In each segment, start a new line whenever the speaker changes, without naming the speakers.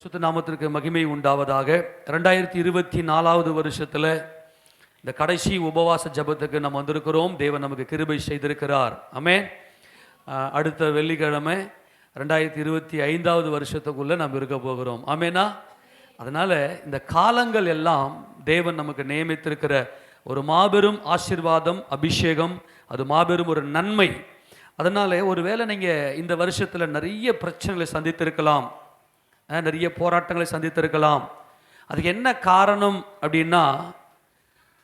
சுத்த நாமத்திற்கு மகிமை உண்டாவதாக. 2024 வருஷத்தில் இந்த கடைசி உபவாச ஜபத்துக்கு நம்ம வந்திருக்கிறோம். தேவன் நமக்கு கிருபை செய்திருக்கிறார். ஆமென். அடுத்த வெள்ளிக்கிழமை 2025 வருஷத்துக்குள்ளே நம்ம இருக்க போகிறோம். ஆமேனா. அதனால் இந்த காலங்கள் எல்லாம் தேவன் நமக்கு நியமித்திருக்கிற ஒரு மாபெரும் ஆசீர்வாதம், அபிஷேகம், அது மாபெரும் ஒரு நன்மை. அதனால் ஒருவேளை நீங்கள் இந்த வருஷத்தில் நிறைய பிரச்சனைகளை சந்தித்திருக்கலாம், நிறைய போராட்டங்களை சந்தித்திருக்கலாம். அதுக்கு என்ன காரணம் அப்படின்னா,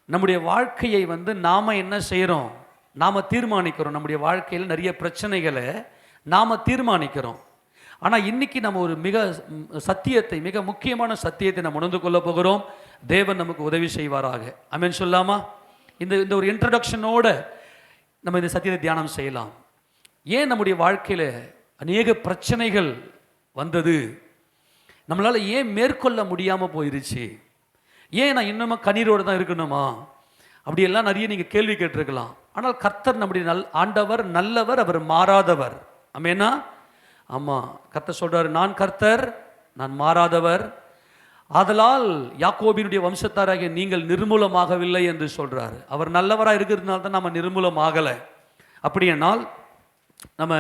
நம்முடைய வாழ்க்கையை நாம் என்ன செய்கிறோம், நாம் தீர்மானிக்கிறோம். நம்முடைய வாழ்க்கையில் நிறைய பிரச்சனைகளை நாம் தீர்மானிக்கிறோம். ஆனால் இன்றைக்கி நம்ம ஒரு சத்தியத்தை, மிக முக்கியமான சத்தியத்தை நம்ம உணர்ந்து கொள்ள போகிறோம். தேவன் நமக்கு உதவி செய்வாராக. ஆமென் சொல்லாமா? இந்த ஒரு இன்ட்ரடக்ஷனோட நம்ம இந்த சத்தியத்தை தியானம் செய்யலாம். ஏன் நம்முடைய வாழ்க்கையில் அநேக பிரச்சனைகள் வந்தது, நம்மளால் ஏன் மேற்கொள்ள முடியாமல் போயிருச்சு, ஏன் நான் இன்னுமா கண்ணீரோடு தான் இருக்கணுமா, அப்படியெல்லாம் நிறைய நீங்கள் கேள்வி கேட்டிருக்கலாம். ஆனால் கர்த்தர் நம்முடைய ஆண்டவர் நல்லவர், அவர் மாறாதவர். ஆமெனா? ஆமாம், கர்த்தர் சொல்கிறார், நான் கர்த்தர், நான் மாறாதவர், ஆதலால் யாக்கோபினுடைய வம்சத்தாராகிய நீங்கள் நிர்மூலமாகவில்லை என்று சொல்கிறார். அவர் நல்லவராக இருக்கிறதுனால தான் நம்ம நிர்மூலமாகலை. அப்படியானால் நம்ம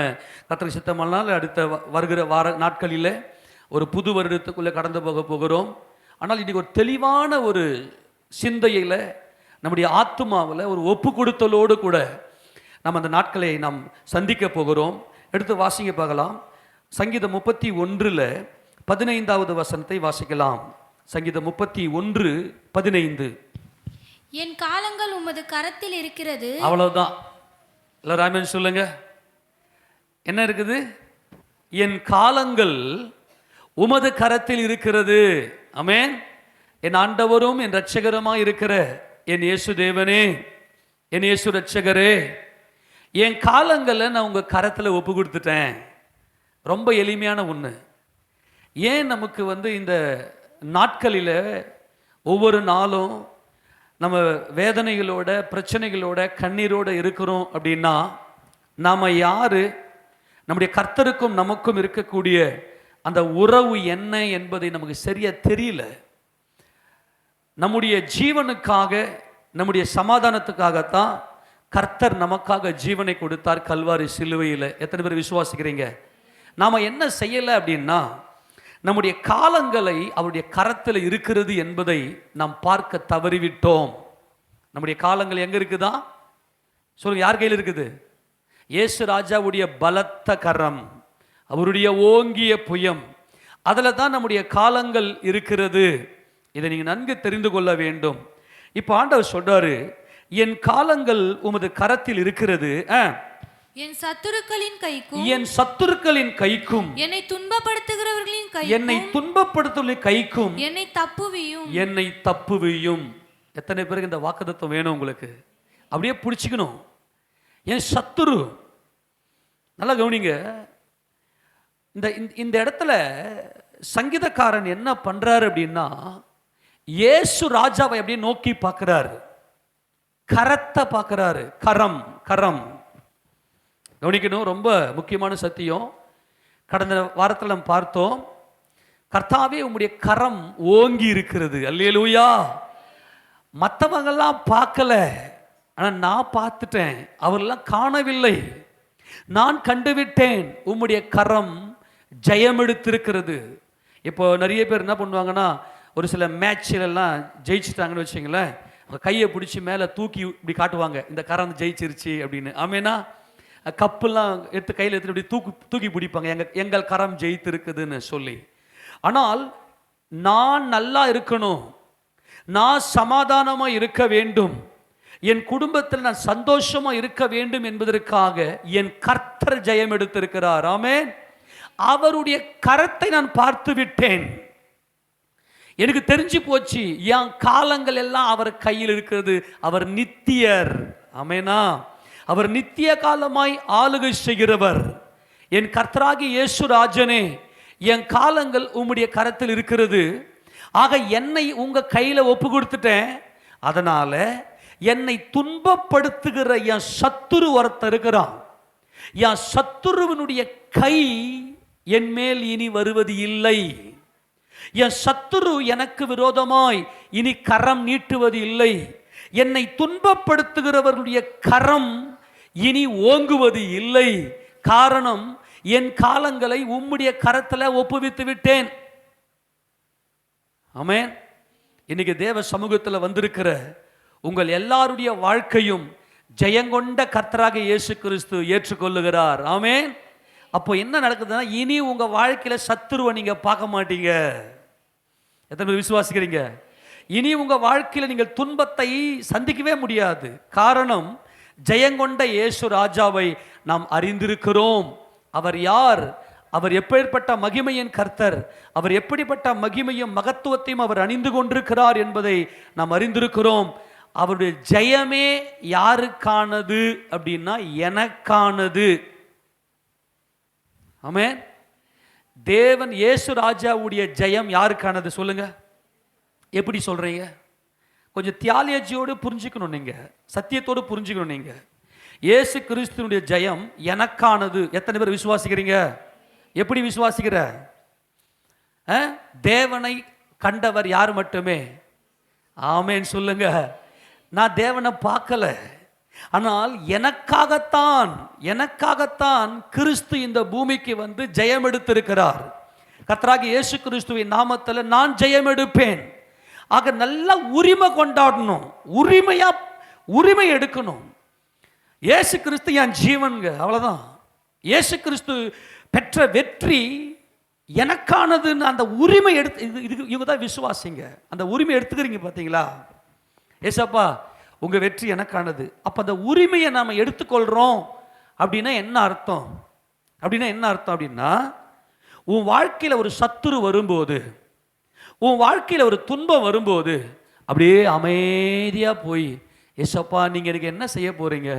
கர்த்தருக்கு சித்தமானால் அடுத்த வருகிற நாட்களில் ஒரு புது வருடத்துக்குள்ளே கடந்து போகிறோம். ஆனால் இன்றைக்கி ஒரு தெளிவான ஒரு சிந்தையில், நம்முடைய ஆத்துமாவில் ஒரு ஒப்பு கொடுத்தலோடு கூட நம்ம அந்த நாட்களை நாம் சந்திக்க போகிறோம். எடுத்து வாசிங்க பார்க்கலாம். சங்கீதம் 31:15 வசனத்தை வாசிக்கலாம். சங்கீதம் 31:15.
என் காலங்கள் உமது கரத்தில் இருக்கிறது.
அவ்வளவுதான். எல்லாரும் ஆமென் சொல்லுங்க. என்ன இருக்குது? என் காலங்கள் உமது கரத்தில் இருக்கிறது. ஆமென். என் ஆண்டவரும் என் இரட்சகருமாய் இருக்கிற என் இயேசு தேவனே, என் இயேசு இரட்சகரே, என் காலங்களை நான் உங்கள் கரத்தில் ஒப்பு கொடுத்துட்டேன். ரொம்ப எளிமையான ஒன்று. ஏன் நமக்கு இந்த நாட்களில் ஒவ்வொரு நாளும் நம்ம வேதனைகளோட, பிரச்சனைகளோட, கண்ணீரோடு இருக்கிறோம் அப்படின்னா, நாம் யார், நம்முடைய கர்த்தருக்கும் நமக்கும் இருக்கக்கூடிய அந்த உறவு என்ன என்பதை நமக்கு சரியாக தெரியல. நம்முடைய ஜீவனுக்காக, நம்முடைய சமாதானத்துக்காகத்தான் கர்த்தர் நமக்காக ஜீவனை கொடுத்தார் கல்வாரி சிலுவையில். எத்தனை பேர் விசுவாசிக்கிறீங்க? நாம் என்ன செய்யலை அப்படின்னா, நம்முடைய காலங்களை அவருடைய கரத்தில் இருக்கிறது என்பதை நாம் பார்க்க தவறிவிட்டோம். நம்முடைய காலங்கள் எங்கே இருக்குதா சொல்லுங்க, யார் கையில் இருக்குது? இயேசு ராஜாவுடைய பலத்த கரம், அவருடைய ஓங்கிய புயம், அதில் தான் நம்முடைய காலங்கள் இருக்கிறது. இதை நீங்கள் நன்கு தெரிந்து கொள்ள வேண்டும். இப்போ ஆண்டவர் சொல்றாரு, என் காலங்கள் உமது கரத்தில் இருக்கிறது,
என் சத்துருக்களின் கைக்கும்,
என் சத்துருக்களின் கைக்கும்,
என்னை துன்பப்படுத்துகிறவர்களின் கைக்கும்,
என்னை துன்பப்படுத்துவர்களின் கைக்கும்
என்னை தப்புவியும்,
என்னை தப்புவியும். எத்தனை பேருக்கு இந்த வாக்குத்தத்தம் வேணும்? உங்களுக்கு அப்படியே பிடிச்சிக்கணும். என் சத்துரு. நல்லா கவனிங்க. இந்த இடத்துல சங்கீதக்காரன் என்ன பண்றாரு அப்படின்னா, இயேசு ராஜாவை அப்படியே நோக்கி பார்க்கிறாரு, கரத்தை பார்க்கிறாரு. கரம், கரம் கவனிக்கணும். ரொம்ப முக்கியமான சத்தியம். கடந்த வாரத்தில் நம்ம பார்த்தோம், கர்த்தாவே உம்முடைய கரம் ஓங்கி இருக்கிறது. அல்லேலூயா. மற்றவங்கெல்லாம் பார்க்கல, ஆனால் நான் பார்த்துட்டேன். அவரெல்லாம் காணவில்லை, நான் கண்டுவிட்டேன். உம்முடைய கரம் ஜெயம் எடுத்திருக்கிறது. இப்போ நிறைய பேர் என்ன பண்ணுவாங்கன்னா, ஒரு சில மேட்சிலெல்லாம் ஜெயிச்சுட்டாங்கன்னு வச்சுங்களேன், கையை பிடிச்சி மேலே தூக்கி இப்படி காட்டுவாங்க, இந்த கரம் ஜெயிச்சிருச்சு அப்படின்னு. ஆமேனா? கப்பெல்லாம் எடுத்து கையில் எடுத்து இப்படி தூக்கி பிடிப்பாங்க, எங்கள் கரம் ஜெயித்திருக்குதுன்னு சொல்லி. ஆனால் நான் நல்லா இருக்கணும், நான் சமாதானமாக இருக்க வேண்டும், என் குடும்பத்தில் நான் சந்தோஷமாக இருக்க வேண்டும் என்பதற்காக என் கர்த்தர் ஜெயம் எடுத்திருக்கிறார். ஆமென். அவருடைய கரத்தை நான் பார்த்து விட்டேன். எனக்கு தெரிஞ்சு போச்சு, என் காலங்கள் எல்லாம் அவர் கையில் இருக்கிறது. அவர் நித்தியர். ஆமெனா? அவர் நித்திய காலமாய் ஆளுகை செய்கிறவர். என் கர்த்தராகிய இயேசு ராஜனே, என் காலங்கள் உம்முடைய கரத்தில் இருக்கிறது. ஆக என்னை உங்க கையில் ஒப்பு கொடுத்துட்டேன். அதனால என்னை துன்பப்படுத்துகிற என் சத்துரு ஒருத்தர் இருக்கிறான். என் சத்துருவனுடைய கை என் மேல் இனி வருவது இல்லை. என் சத்துரு எனக்கு விரோதமாய் இனி கரம் நீட்டுவது இல்லை. என்னை துன்பப்படுத்துகிறவர்களுடைய கரம் இனி ஓங்குவது இல்லை. காரணம், என் காலங்களை உம்முடைய கரத்துல ஒப்புவித்து விட்டேன். ஆமென். இன்னைக்கு தேவ சமூகத்தில் வந்திருக்கிற உங்கள் எல்லாருடைய வாழ்க்கையும் ஜெயங்கொண்ட கர்த்தராக இயேசு கிறிஸ்து ஏற்றுக்கொள்ளுகிறார். ஆமென். அப்போ என்ன நடக்குதுன்னா, இனி உங்க வாழ்க்கையில சத்துருவை நீங்க பார்க்க மாட்டீங்க. எத்தனை பேர் விசுவாசிக்கிறீங்க? இனி உங்க வாழ்க்கையில நீங்கள் துன்பத்தை சந்திக்கவே முடியாது. காரணம், ஜெயங்கொண்ட இயேசு ராஜாவை நாம் அறிந்திருக்கிறோம். அவர் யார்? அவர் எப்பேற்பட்ட மகிமையின் கர்த்தர், அவர் எப்படிப்பட்ட மகிமையும் மகத்துவத்தையும் அவர் அணிந்து கொண்டிருக்கிறார் என்பதை நாம் அறிந்திருக்கிறோம். அவருடைய ஜெயமே யாருக்கானது அப்படின்னா எனக்கானது. ஆமென். தேவன் இயேசு ராஜாவுடைய ஜெயம் யாருக்கானது சொல்லுங்க. எப்படி சொல்றீங்க? கொஞ்சம் தியாலஜியோடு புரிஞ்சுக்கணும், நீங்க சத்தியத்தோடு புரிஞ்சுக்கணும். நீங்க இயேசு கிறிஸ்துனுடைய ஜெயம் எனக்கானது. எத்தனை பேர் விசுவாசிக்கிறீங்க? எப்படி விசுவாசிக்கிற? தேவனை கண்டவர் யார் மட்டுமே? ஆமென் சொல்லுங்க. நான் தேவனை பார்க்கல, ஆனால் எனக்காகத்தான் கிறிஸ்து இந்த பூமிக்கு வந்து ஜெயம் எடுத்திருக்கிறார். கர்த்தராகிய இயேசு கிறிஸ்துவின் நாமத்தில் நான் ஜெயம் எடுப்பேன். ஆக நல்ல உரிமை கொண்டாடணும், உரிமை எடுக்கணும். இயேசு கிறிஸ்து என் ஜீவன்க, அவ்வளவுதான். இயேசு கிறிஸ்து பெற்ற வெற்றி எனக்கானதுன்னு அந்த உரிமை எடுத்து, இவங்க தான் விசுவாசிங்க. அந்த உரிமை எடுத்துக்கிறீங்க பார்த்தீங்களா? ஏசப்பா உங்க வெற்றி எனக்கானது. அப்ப அந்த உரிமையை நாம எடுத்துக்கொள்றோம் அப்படின்னா என்ன அர்த்தம்? அப்படின்னா உன் வாழ்க்கையில ஒரு சத்துரு வரும்போது, உன் வாழ்க்கையில ஒரு துன்பம் வரும்போது அப்படியே அமைதியா போய், ஏசப்பா நீங்க எனக்கு என்ன செய்ய போறீங்க?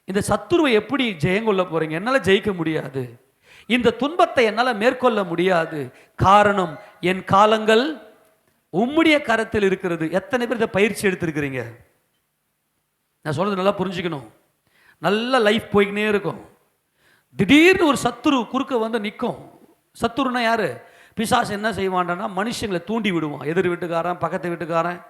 இந்த சத்துருவை எப்படி ஜெயங்கொள்ள போறீங்க? என்னால ஜெயிக்க முடியாது, இந்த துன்பத்தை என்னால மேற்கொள்ள முடியாது. காரணம், என் காலங்கள் உம்முடைய கரத்தில் இருக்கிறது. எத்தனை பேர் இதை பயிற்சி எடுத்திருக்கிறீங்க? நான் சொல்றது நல்லா புரிஞ்சுக்கணும். நல்ல லைஃப் போய்கினே இருக்கும், திடீர்னு ஒரு சத்துரு குறுக்க வந்து நிற்கும். சத்துருன்னா யாரு? பிசாசு என்ன செய்வான்டா, மனுஷங்களை தூண்டி விடுவான். எதிர் வீட்டுக்காரன், பக்கத்து வீட்டுக்காரன்.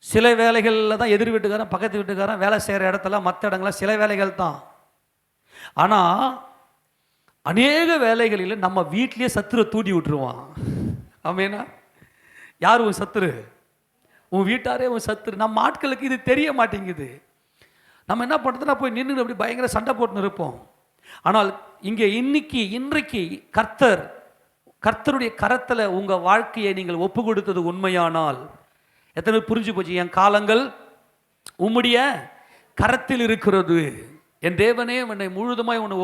சில வேலைகளில் தான் எதிர் வீட்டுக்காரன், பக்கத்து வீட்டுக்காரன், வேலை செய்கிற இடத்துல, மற்ற இடங்கள்லாம் சில வேலைகள் தான். ஆனால் அநேக வேலைகளில் நம்ம வீட்டிலேயே சத்துருவை தூண்டி விட்டுருவான். ஆமேனா? யார் உன் சத்துரு? உன் வீட்டாரே உன் சத்துரு. நம்ம ஆட்களுக்கு இது தெரிய மாட்டேங்குது. நம்ம என்ன பண்ணுறதுனா போய் நின்று அப்படி பயங்கர சண்டை போட்டுன்னு இருப்போம். ஆனால் இங்கே இன்றைக்கு கர்த்தருடைய கரத்தில் உங்கள் வாழ்க்கையை நீங்கள் ஒப்பு கொடுத்தது உண்மையானால், எத்தனை புரிஞ்சு போச்சு? என் காலங்கள் உம்முடைய கரத்தில் இருக்கிறது. என் தேவனே என்னை முழுதுமாய் என்னை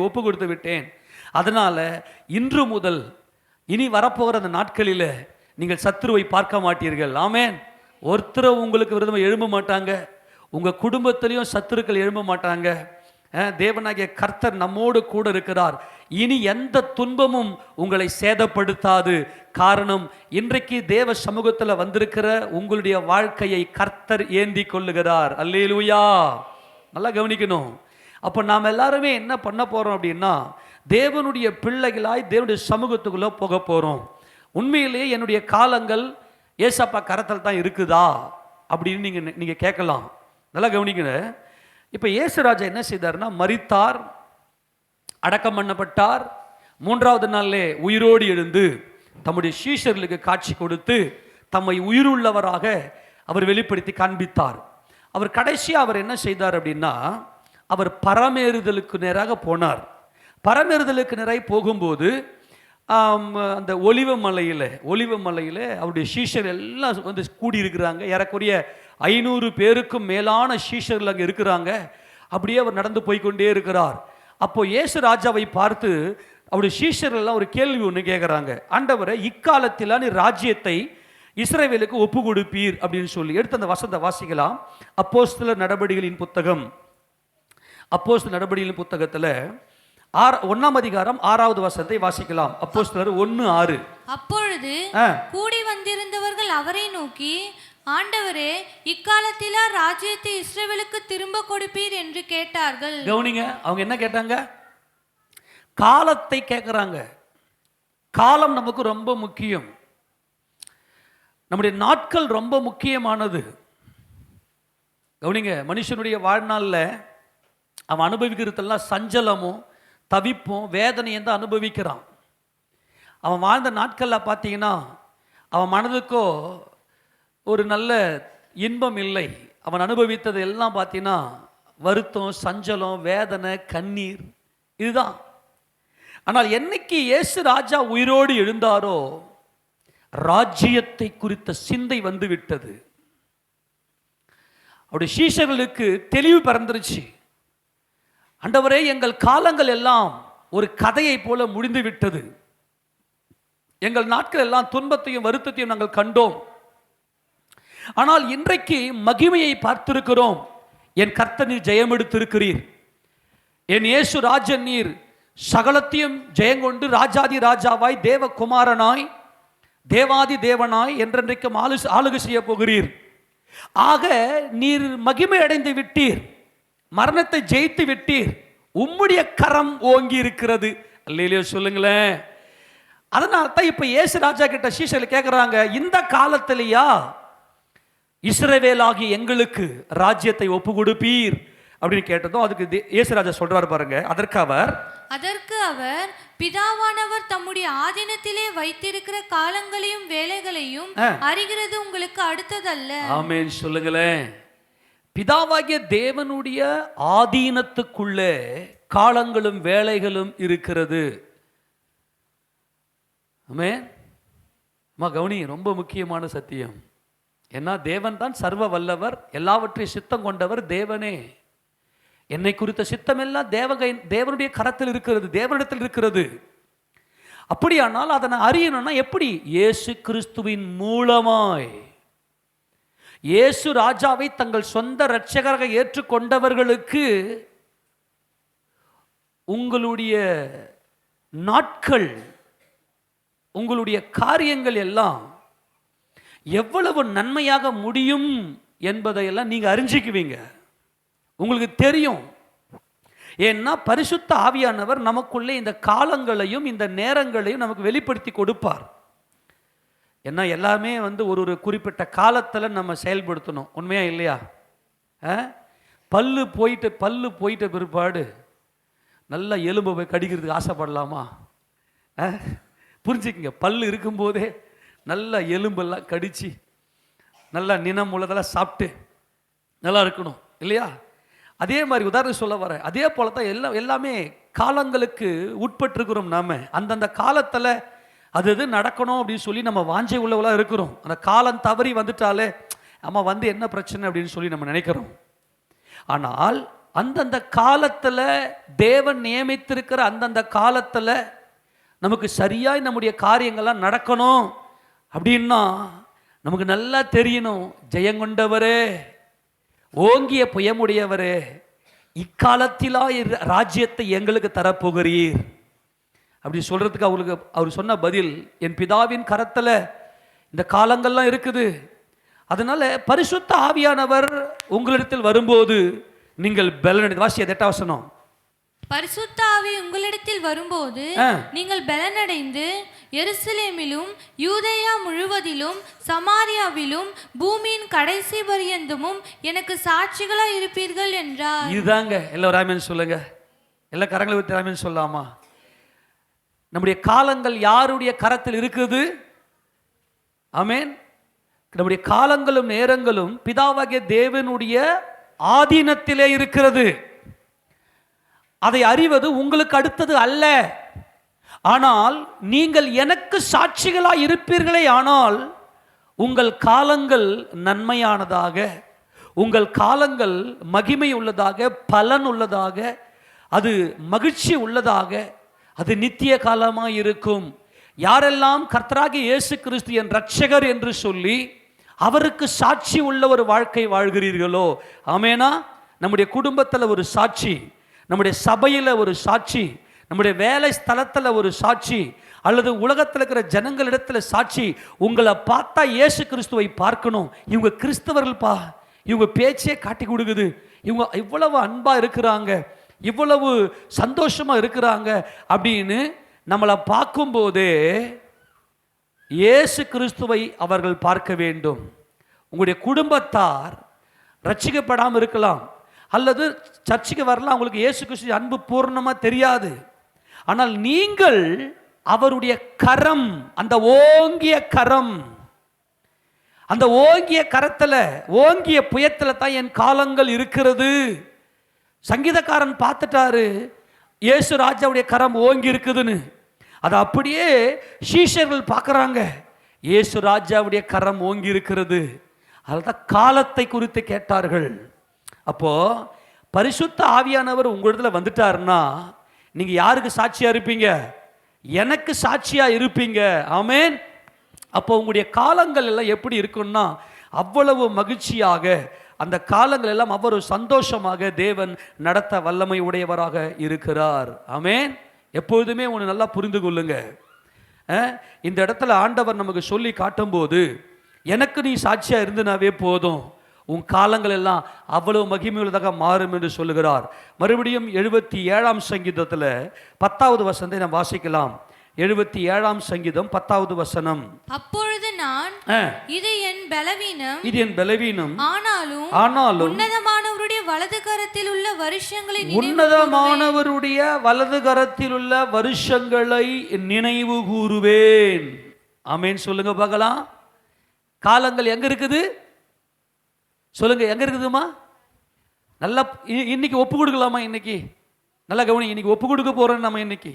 ஒப்பு கொடுத்து விட்டேன். அதனால இன்று முதல் இனி வரப்போகிற அந்த நாட்களில் நீங்கள் சத்துருவை பார்க்க மாட்டீர்கள். ஆமென். ஒருத்தர் உங்களுக்கு விரோதமாக எழும்ப மாட்டாங்க. உங்கள் குடும்பத்திலையும் சத்துருக்கள் எழும்ப மாட்டாங்க. தேவனாகிய கர்த்தர் நம்மோடு கூட இருக்கிறார். இனி எந்த துன்பமும் உங்களை சேதப்படுத்தாது. காரணம், இன்றைக்கு தேவ சமூகத்தில் வந்திருக்கிற உங்களுடைய வாழ்க்கையை கர்த்தர் ஏந்தி கொள்ளுகிறார். அல்லேலூயா. நல்லா கவனிக்கணும். அப்போ நாம் எல்லாருமே என்ன பண்ண போகிறோம் அப்படின்னா, தேவனுடைய பிள்ளைகளாய் தேவனுடைய சமூகத்துக்குள்ளே போக போகிறோம். உண்மையிலேயே என்னுடைய காலங்கள் ஏசப்பா கரத்தில் தான் இருக்குதா அப்படின்னு நீங்கள் கேட்கலாம். நல்லா கவனிக்கணும். இப்போ இயேசுராஜா என்ன செய்தார்னா, மரித்தார், அடக்கம் பண்ணப்பட்டார், 3வது நாளிலே உயிரோடு எழுந்து தம்முடைய சீஷர்களுக்கு காட்சி கொடுத்து தம்மை உயிருள்ளவராக அவர் வெளிப்படுத்தி காண்பித்தார். அவர் கடைசியாக அவர் என்ன செய்தார் அப்படின்னா, அவர் பரமேறுதலுக்கு நேராக போனார். பரமேறுதலுக்கு நேராக போகும்போது அந்த ஒலிவ மலையில் அவருடைய சீஷர் எல்லாம் வந்து கூடியிருக்கிறாங்க. ஏறக்குறைய 500 பேருக்கும் மேலான சீஷர்கள் அங்கே இருக்கிறாங்க. அப்படியே அவர் நடந்து போய்கொண்டே இருக்கிறார். அப்போ இயேசு ராஜாவை பார்த்து அவருடைய சீஷர்கள் எல்லாம் ஒரு கேள்வி ஒன்று கேட்குறாங்க. ஆண்டவரே, இக்காலத்தில் நீ ராஜ்யத்தை இஸ்ரவேலுக்கு ஒப்பு கொடுப்பீர் அப்படின்னு சொல்லி எடுத்து அந்த வசனத்தை வாசிக்கலாம். அப்போஸ்தலர் நடபடிகளின் புத்தகத்தில் 1ஆம் அதிகாரம் 6வது வசனத்தை வாசிக்கலாம். அப்போஸ்தலர் 1:6.
அப்பொழுது கூடி வந்திருந்தவர்கள் அவரை நோக்கி, ஆண்டவரே, இக்காலத்திலா ராஜ்யத்தை இஸ்ரவேலுக்கு திரும்ப கொடுப்பீர் என்று கேட்டார்கள்.
கவனிங்க, அவங்க என்ன கேட்டாங்க? காலத்தை கேட்குறாங்க. காலம் நமக்கு ரொம்ப முக்கியம். நம்முடைய நாட்கள் ரொம்ப முக்கியமானது. கவனிங்க, மனுஷனுடைய வாழ்நாளில் அவன் அனுபவிக்கிறதெல்லாம் சஞ்சலமும் தவிப்பும் வேதனையும் தான் அனுபவிக்கிறான். அவன் வாழ்ந்த நாட்களில் பார்த்தீங்கன்னா அவன் மனதுக்கோ ஒரு நல்ல இன்பம் இல்லை. அவன் அனுபவித்தது எல்லாம் பார்த்தீங்கன்னா வருத்தம், சஞ்சலம், வேதனை, கண்ணீர், இதுதான். ஆனால் என்னைக்கு இயேசு ராஜா உயிரோடு எழுந்தாரோ ராஜ்யத்தை குறித்த சிந்தை வந்து விட்டது. அவருடைய சீஷர்களுக்கு தெளிவு பிறந்துருச்சு. ஆண்டவரே, எங்கள் காலங்கள் எல்லாம் ஒரு கதையை போல முடிந்து விட்டது. எங்கள் நாட்கள் எல்லாம் துன்பத்தையும் வருத்தத்தையும் நாங்கள் கண்டோம். ஆனால் இன்றைக்கு மகிமையை பார்த்திருக்கிறோம். என் கர்த்தர் நீர் ஜெயம் எடுத்திருக்கிறீர். என் இயேசு ராஜன் நீர் சகலத்தையும் ஜெயங்கொண்டு ராஜாதி ராஜாவாய் தேவகுமாரனாய் தேவாதி தேவனாய் என்றென்றைக்கும் ஆளுகை செய்ய போகிறீர். ஆக நீர் மகிமை அடைந்து விட்டீர், மரணத்தை ஜெயித்து விட்டீர், உம்முடைய கரம் ஓங்கி இருக்கிறது. அல்லேலூயா சொல்லுங்களேன். அதனால தான் இப்ப இயேசு ராஜா கிட்ட சீஷர்கள் கேட்கிறாங்க, இந்த காலத்திலேயா இஸ்ரவேலாகிய எங்களுக்கு ராஜ்யத்தை ஒப்பு கொடுப்பீர் அப்படின்னு கேட்டதும் அதுக்கு இயேசு ராஜா சொல்றாரு பாருங்க. அதற்கு அவர்
பிதாவானவர் தம்முடைய ஆதீனத்திலே வைத்திருக்கிற காலங்களையும் வேலைகளையும் அறிகிறது உங்களுக்கு அடுத்ததல்ல.
ஆமென் சொல்லுங்களேன். பிதாவாகிய தேவனுடைய ஆதீனத்துக்குள்ளே காலங்களும் வேலைகளும் இருக்கிறது. ஆமென். கவனி, ரொம்ப முக்கியமான சத்தியம். ஏன்னா தேவன் தான் சர்வ வல்லவர், எல்லாவற்றையும் சித்தம் கொண்டவர் தேவனே. என்னை குறித்த சித்தம் எல்லாம் தேவனுடைய கரத்தில் இருக்கிறது, தேவனிடத்தில் இருக்கிறது. அப்படியானால் அதனை அறியணும்னா எப்படி? இயேசு கிறிஸ்துவின் மூலமாய். இயேசு ராஜாவை தங்கள் சொந்த இரட்சகராக ஏற்றுக்கொண்டவர்களுக்கு உங்களுடைய நாட்கள், உங்களுடைய காரியங்கள் எல்லாம் எவ்வளவு நன்மையாக முடியும் என்பதையெல்லாம் நீங்க அறிஞ்சிக்குவீங்க. உங்களுக்கு தெரியும். ஏன்னா பரிசுத்த ஆவியானவர் நமக்குள்ளே இந்த காலங்களையும் இந்த நேரங்களையும் நமக்கு வெளிப்படுத்தி கொடுப்பார். ஏன்னா எல்லாமே ஒரு குறிப்பிட்ட காலத்தில் நம்ம செயல்படுத்தணும். உண்மையா இல்லையா? பல்லு போயிட்ட பிற்பாடு நல்லா எலும்பை போய் கடிக்கிறதுக்கு ஆசைப்படலாமா? புரிஞ்சுக்குங்க. பல்லு இருக்கும்போதே நல்லா எலும்பெல்லாம் கடிச்சு நல்லா நினம் உள்ளதெல்லாம் சாப்பிட்டு நல்லா இருக்கணும் இல்லையா? அதே மாதிரி உதாரணம் சொல்ல வர, அதே போல தான் எல்லாமே காலங்களுக்கு உட்பட்டிருக்கிறோம். நாம அந்தந்த காலத்தில் அது எது நடக்கணும் அப்படின்னு சொல்லி நம்ம வாஞ்சை உள்ளவளாக இருக்கிறோம். அந்த காலம் தவறி வந்துட்டாலே நம்ம என்ன பிரச்சனை அப்படின்னு சொல்லி நம்ம நினைக்கிறோம். ஆனால் அந்தந்த காலத்தில் தேவன் நியமித்திருக்கிற அந்தந்த காலத்தில் நமக்கு சரியாய் நம்முடைய காரியங்கள்லாம் நடக்கணும் அப்படின்னா நமக்கு நல்லா தெரியணும். ஜெயங்கொண்டவரே, ஓங்கிய புயமுடையவரே, இக்காலத்திலா ராஜ்யத்தை எங்களுக்கு தரப்போகிறீர் அப்படி சொல்றதுக்கு அவர் சொன்ன பதில், என் பிதாவின் கரத்தில் இந்த காலங்கள்லாம் இருக்குது. அதனால பரிசுத்த ஆவியானவர் உங்களிடத்தில் வரும்போது நீங்கள் பலனடைந்து. வாசிய 8 வசனம்.
பரிசுத்த ஆவி உங்களிடத்தில் வரும்போது நீங்கள் பலனடைந்து எருசலேமிலும் யூதேயா முழுவதிலும் சமாரியாவிலும் பூமியின் கடைசி பரியந்தமும் எனக்கு சாட்சிகளாய் இருப்பீர்கள் என்றார். இதுதாங்க. எல்லாரும் ஆமென் சொல்லுங்க. எல்லா கரங்களை விட்டு ஆமென் சொல்லாமா? நம்முடைய காலங்கள் யாருடைய கரத்தில் இருக்குது? ஆமென். நம்முடைய காலங்களும் நேரங்களும் பிதாவாகிய தேவனுடைய ஆதீனத்திலே இருக்கிறது. அதை அறிவது உங்களுக்கு அடுத்தது அல்ல. ஆனால் நீங்கள் எனக்கு சாட்சிகளாய் இருப்பீர்களே, ஆனால் உங்கள் காலங்கள் நன்மையானதாக, உங்கள் காலங்கள் மகிமை உள்ளதாக, பலன் உள்ளதாக, அது மகிழ்ச்சி உள்ளதாக, அது நித்திய காலமாக இருக்கும். யாரெல்லாம் கர்த்தராகிய இயேசு கிறிஸ்து என் இரட்சகர் என்று சொல்லி அவருக்கு சாட்சி உள்ள ஒரு வாழ்க்கை வாழ்கிறீர்களோ, ஆமேனா, நம்முடைய குடும்பத்தில் ஒரு சாட்சி, நம்முடைய சபையில் ஒரு சாட்சி, நம்முடைய வேலை ஸ்தலத்தில் ஒரு சாட்சி, அல்லது உலகத்தில் இருக்கிற ஜனங்களிடத்தில் சாட்சி. உங்களை பார்த்தா இயேசு கிறிஸ்துவை பார்க்கணும். இவங்க கிறிஸ்தவர்கள் பா, இவங்க பேச்சே காட்டி கொடுக்குது, இவங்க இவ்வளவு அன்பா இருக்கிறாங்க, இவ்வளவு சந்தோஷமா இருக்கிறாங்க அப்படின்னு
நம்மளை பார்க்கும்போதே இயேசு கிறிஸ்துவை அவர்கள் பார்க்க வேண்டும். உங்களுடைய குடும்பத்தார் ரட்சிக்கப்படாமல் இருக்கலாம், அல்லது சர்ச்சுக்கு வரலாம், அவங்களுக்கு இயேசு கிறிஸ்து அன்பு பூர்ணமாக தெரியாது. ஆனால் நீங்கள் அவருடைய கரம், அந்த ஓங்கிய கரம், அந்த ஓங்கிய கரத்தில், ஓங்கிய புயத்தில் தான் என் காலங்கள் இருக்கிறது. சங்கீதக்காரன் பார்த்துட்டாரு இயேசு ராஜாவுடைய கரம் ஓங்கி இருக்குதுன்னு. அதை அப்படியே சீஷர்கள் பார்க்குறாங்க, இயேசு ராஜாவுடைய கரம் ஓங்கி இருக்கிறது. அதுதான் காலத்தை குறித்து கேட்டார்கள். அப்போ பரிசுத்த ஆவியானவர் உங்களிடத்துல வந்துட்டாருன்னா நீங்க யாருக்கு சாட்சியா இருப்பீங்க? எனக்கு சாட்சியா இருப்பீங்க. ஆமென். அப்போ உங்களுடைய காலங்கள் எல்லாம் எப்படி இருக்குன்னா அவ்வளவு மகிழ்ச்சியாக, அந்த காலங்கள் எல்லாம் அவ்வளவு சந்தோஷமாக தேவன் நடத்த வல்லமை உடையவராக இருக்கிறார். ஆமென். எப்பொழுதுமே ஒன்று நல்லா புரிந்து கொள்ளுங்க. இந்த இடத்துல ஆண்டவர் நமக்கு சொல்லி காட்டும்போது, எனக்கு நீ சாட்சியா இருந்தனாவே போதும், உன் காலங்கள் எல்லாம் அவ்வளவு மகிமையுள்ளதாக மாறும் என்று சொல்லுகிறார். மறுபடியும் 77ஆம் சங்கீதத்தில் 10வது வசனத்தை நாம் வாசிக்கலாம். 77ஆம் சங்கீதம் 10வது வசனம்.
அப்பொழுது நான், இது என் பலவீனம்,
இது என் பலவீனம்,
ஆனாலும் உன்னதமானவருடைய வலது கரத்தில் உள்ள வருஷங்களை,
உன்னதமானவருடைய வலது கரத்தில் உள்ள வருஷங்களை நினைவு கூறுவேன். ஆமென். சொல்லுங்க பார்க்கலாம். காலங்கள் எங்க இருக்குது? சொல்லுங்க, எங்க இருக்குதுமா? நல்லா இன்னைக்கு ஒப்பு கொடுக்கலாமா? இன்னைக்கு நல்லா கவனி, இன்னைக்கு ஒப்பு கொடுக்க போறோம் நம்ம. இன்னைக்கு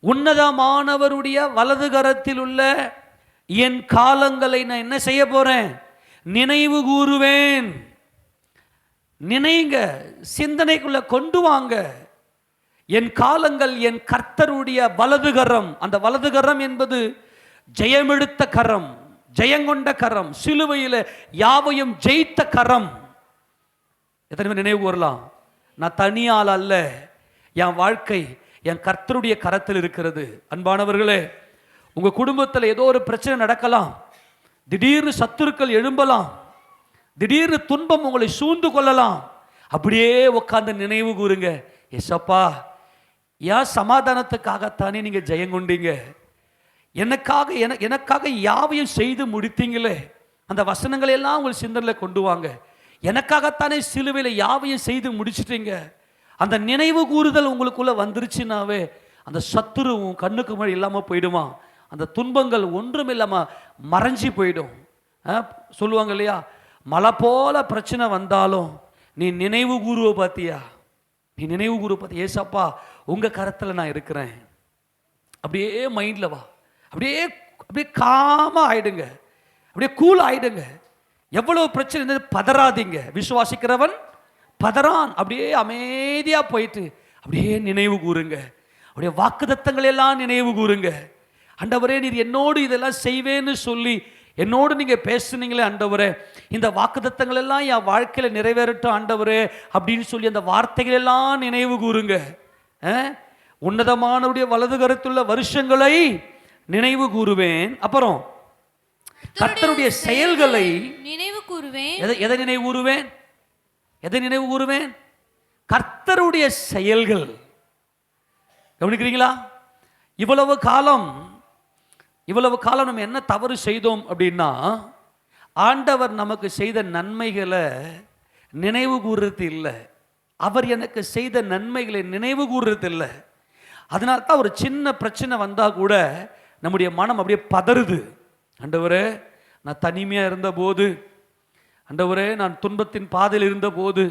உன்னதமானவருடைய வலது கரத்தில் உள்ள என் காலங்களை நான் என்ன செய்ய போறேன்? நினைவு கூறுவேன். நினைங்க, சிந்தனைக்குள்ள கொண்டு வாங்க. என் காலங்கள் என் கர்த்தருடைய வலதுகரம். அந்த வலதுகரம் என்பது ஜெயமெடுத்த கரம், ஜெயங்கொண்ட கரம், சிலுவையில் யாவையும் ஜெயித்த கரம். எத்தனை பேர் நினைவு கூறலாம்? நான் தனியால் அல்ல, என் வாழ்க்கை என் கர்த்தருடைய கரத்தில் இருக்கிறது. அன்பானவர்களே, உங்க குடும்பத்தில் ஏதோ ஒரு பிரச்சனை நடக்கலாம், திடீர்னு சத்துருக்கள் எழும்பலாம், திடீர்னு துன்பம் உங்களை சூழ்ந்து கொள்ளலாம். அப்படியே உட்கார்ந்து நினைவு கூறுங்க, ஏசப்பா, என் சமாதானத்துக்காகத்தானே நீங்க ஜெயங்கொண்டீங்க, எனக்காக யாவையும் செய்து முடித்தீங்களே. அந்த வசனங்களை எல்லாம் உங்கள் சிந்தனையில் கொண்டு வாங்க. எனக்காகத்தானே சிலுவையில் யாவையும் செய்து முடிச்சிட்டீங்க. அந்த நினைவு கூறுதல் உங்களுக்குள்ள வந்துருச்சுனாவே அந்த சத்துரு கண்ணுக்கு முன்னாடி இல்லாமல் போயிடுமா, அந்த துன்பங்கள் ஒன்றும் இல்லாமல் மறைஞ்சி போயிடும். சொல்லுவாங்க இல்லையா, மழை போல பிரச்சனை வந்தாலும் நீ நினைவு கூறுவ பார்த்தியா, நீ நினைவு கூறுவ பார்த்தியா, ஏசப்பா உங்க கரத்தில் நான் இருக்கிறேன். அப்படியே மைண்டில் வா, அப்படியே அப்படியே காமா ஆயிடுங்க, அப்படியே கூல் ஆயிடுங்க. எவ்வளவு பிரச்சனை பதறாதீங்க. விசுவாசிக்கிறவன் பதறான். அப்படியே அமைதியா போயிட்டு அப்படியே நினைவு கூறுங்க. அப்படியே வாக்குத்தத்தங்கள் எல்லாம் நினைவு கூறுங்க. ஆண்டவரே, நீர் என்னோடு இதெல்லாம் செய்வேன்னு சொல்லி என்னோடு நீங்க பேசுனீங்களே ஆண்டவரே, இந்த வாக்குத்தத்தங்கள் எல்லாம் என் வாழ்க்கையில நிறைவேறட்டும் ஆண்டவரே அப்படின்னு சொல்லி அந்த வார்த்தைகள் எல்லாம் நினைவு கூறுங்க. உன்னதமானவருடைய வலது கரத்துள்ள வருஷங்களை நினைவு கூறுவேன். அப்புறம் கர்த்தருடைய செயல்களை நினைவு கூறுவேன். எதை நினைவு கூறுவேன்? எதை நினைவு கூறுவேன்? கர்த்தருடைய செயல்கள். கவனிக்கிறீங்களா? இவ்வளவு காலம் நம்ம என்ன தவறு செய்தோம் அப்படின்னா, ஆண்டவர் நமக்கு செய்த நன்மைகளை நினைவு கூறுறது இல்லை, அவர் எனக்கு செய்த நன்மைகளை நினைவு கூறுறது இல்லை. அதனால தான் ஒரு சின்ன பிரச்சனை வந்தா கூட நம்முடைய மனம் அப்படியே பதறுது. ஆண்டவரே, நான் தனிமையாக இருந்தபோது, ஆண்டவரே நான் துன்பத்தின் பாதையில் இருந்தபோது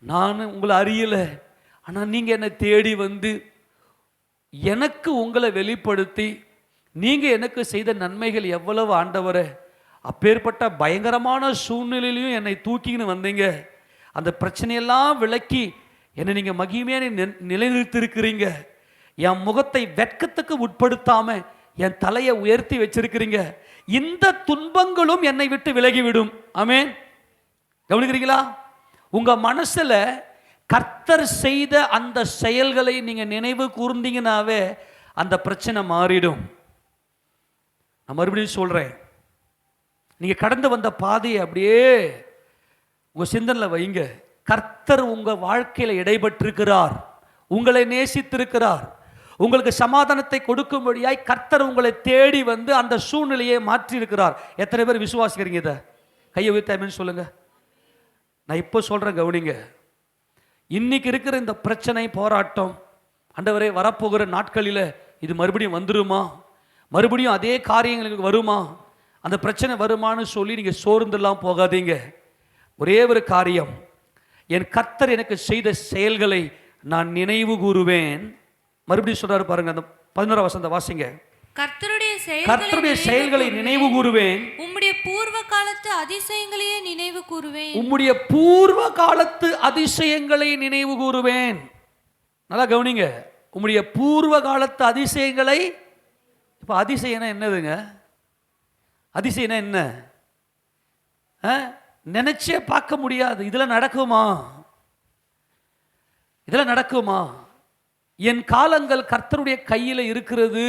நான் உங்களை அறியலை, ஆனால் நீங்கள் என்னை தேடி வந்து எனக்கு உங்களை வெளிப்படுத்தி நீங்கள் எனக்கு செய்த நன்மைகள் எவ்வளவு ஆண்டவரே. அப்பேற்பட்ட பயங்கரமான சூழ்நிலையிலையும் என்னை தூக்கின்னு வந்தீங்க. அந்த பிரச்சனையெல்லாம் விளக்கி என்னை நீங்கள் மகிமையான நிலைநிறுத்திருக்கிறீங்க. என் முகத்தை வெட்கத்துக்கு உட்படுத்தாம என் தலையை உயர்த்தி வச்சிருக்கிறீங்க. இந்த துன்பங்களும் என்னை விட்டு விலகிவிடும். ஆமென். கவனிக்கிறீங்களா? உங்க மனசுல கர்த்தர் செய்த அந்த செயல்களை நீங்க நினைவு கூர்ந்தீங்கன்னாவே அந்த பிரச்சனை மாறிடும். நான் மறுபடியும் சொல்றேன், நீங்க கடந்து வந்த பாதையை அப்படியே உங்க சிந்தனையில் வைங்க. கர்த்தர் உங்க வாழ்க்கையில இடைபெற்றிருக்கிறார், உங்களை நேசித்திருக்கிறார், உங்களுக்கு சமாதானத்தை கொடுக்கும்படியாய் கர்த்தர் உங்களை தேடி வந்து அந்த சூழ்நிலையை மாற்றி இருக்கிறார். எத்தனை பேர் விசுவாசிக்கிறீங்க? இதை கையை உயர்த்தாமன்னு சொல்லுங்க. நான் இப்போ சொல்றேன், கவனிங்க. இன்னைக்கு இருக்கிற இந்த பிரச்சனை, போராட்டம், ஆண்டவரே வரப்போகிற நாட்களில் இது மறுபடியும் வந்துருமா, மறுபடியும் அதே காரியங்களுக்கு வருமா, அந்த பிரச்சனை வருமானு சொல்லி நீங்கள் சோர்ந்தெல்லாம் போகாதீங்க. ஒரே ஒரு காரியம், என் கர்த்தர் எனக்கு செய்த செயல்களை நான் நினைவு கூறுவேன். மறுபடியும் சொல்றாரு பாருங்க, அந்த 11ஆம் வசனத்தை வாசிங்க. கர்த்தருடைய செயல்களை நினைவு கூறுவேன், உம்முடைய பூர்வ காலத்து அதிசயங்களையே நினைவு கூறுவேன். உம்முடைய பூர்வ காலத்து அதிசயங்களை நினைவு கூறுவேன். நல்லா கவனிங்க, உம்முடைய பூர்வ காலத்து அதிசயங்களை. இப்ப அதிசயம்னா என்னதுங்க? அதிசயம்னா என்ன? நினைச்சே பார்க்க முடியாது. இதெல்லாம் நடக்குமா? இதெல்லாம் நடக்குமா? என் காலங்கள் கர்த்தருடைய கையில் இருக்கிறது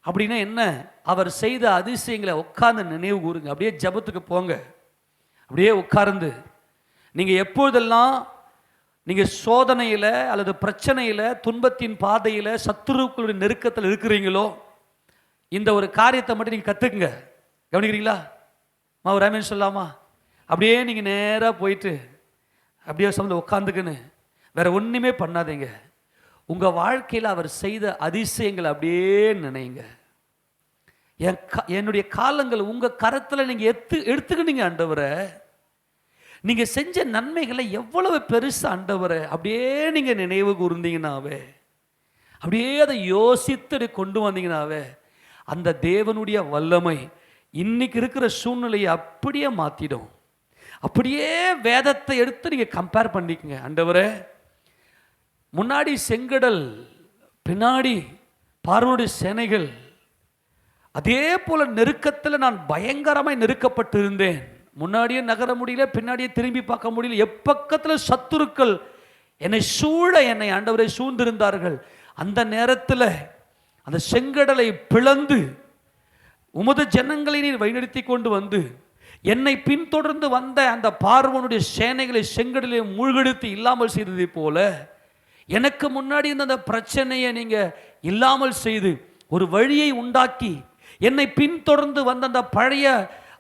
அப்படின்னா என்ன? அவர் செய்த அதிசயங்களை உட்கார்ந்து நினைவு கூறுங்க. அப்படியே ஜெபத்துக்கு போங்க. அப்படியே உட்கார்ந்து நீங்கள் எப்பொழுதெல்லாம் நீங்கள் சோதனையில் அல்லது பிரச்சனையில், துன்பத்தின் பாதையில், சத்துருக்களுடைய நெருக்கத்தில் இருக்கிறீங்களோ, இந்த ஒரு காரியத்தை மட்டும் நீங்கள் கற்றுக்குங்க. கவனிக்கிறீங்களா? ஒரு ராமன் சொல்லாமா? அப்படியே நீங்கள் நேராக போயிட்டு அப்படியே சம்மந்த உட்காந்துக்குன்னு வேற ஒன்றுமே பண்ணாதீங்க. உங்கள் வாழ்க்கையில் அவர் செய்த அதிசயங்களை அப்படியே நினைங்க. என்னுடைய காலங்கள் உங்கள் கரத்தில் நீங்கள் எடுத்துக்கிட்டீங்க ஆண்டவரை. நீங்கள் செஞ்ச நன்மைகளை எவ்வளவு பெருசு ஆண்டவரை அப்படியே நீங்கள் நினைவு கூர்ந்தீங்கன்னாவே, அப்படியே அதை யோசித்து கொண்டு வந்தீங்கன்னாவே, அந்த தேவனுடைய வல்லமை இன்னைக்கு இருக்கிற சூழ்நிலையை அப்படியே மாற்றிடும். அப்படியே வேதத்தை எடுத்து நீங்கள் கம்பேர் பண்ணிக்கங்க. ஆண்டவரே, முன்னாடி செங்கடல், பின்னாடி பார்வோனுடைய சேனைகள், அதே போல நெருக்கத்தில் நான் பயங்கரமாய் நெருக்கப்பட்டு இருந்தேன். முன்னாடியே நகர முடியல, பின்னாடியே திரும்பி பார்க்க முடியல. எப்பக்கத்தில் சத்துருக்கள் என்னை சூழ, என்னை ஆண்டவரை சூழ்ந்திருந்தார்கள். அந்த நேரத்தில் அந்த செங்கடலை பிளந்து உமது ஜனங்களை நீர் வழிநடத்தி கொண்டு வந்து என்னை பின்தொடர்ந்து வந்த அந்த பார்வோனுடைய சேனைகளை செங்கடலை மூழ்கெடுத்து இல்லாமல் செய்ததை போல எனக்கு முன்னாடி இருந்த அந்த பிரச்சனையை நீங்கள் இல்லாமல் செய்து ஒரு வழியை உண்டாக்கி என்னை பின்தொடர்ந்து வந்த அந்த பழைய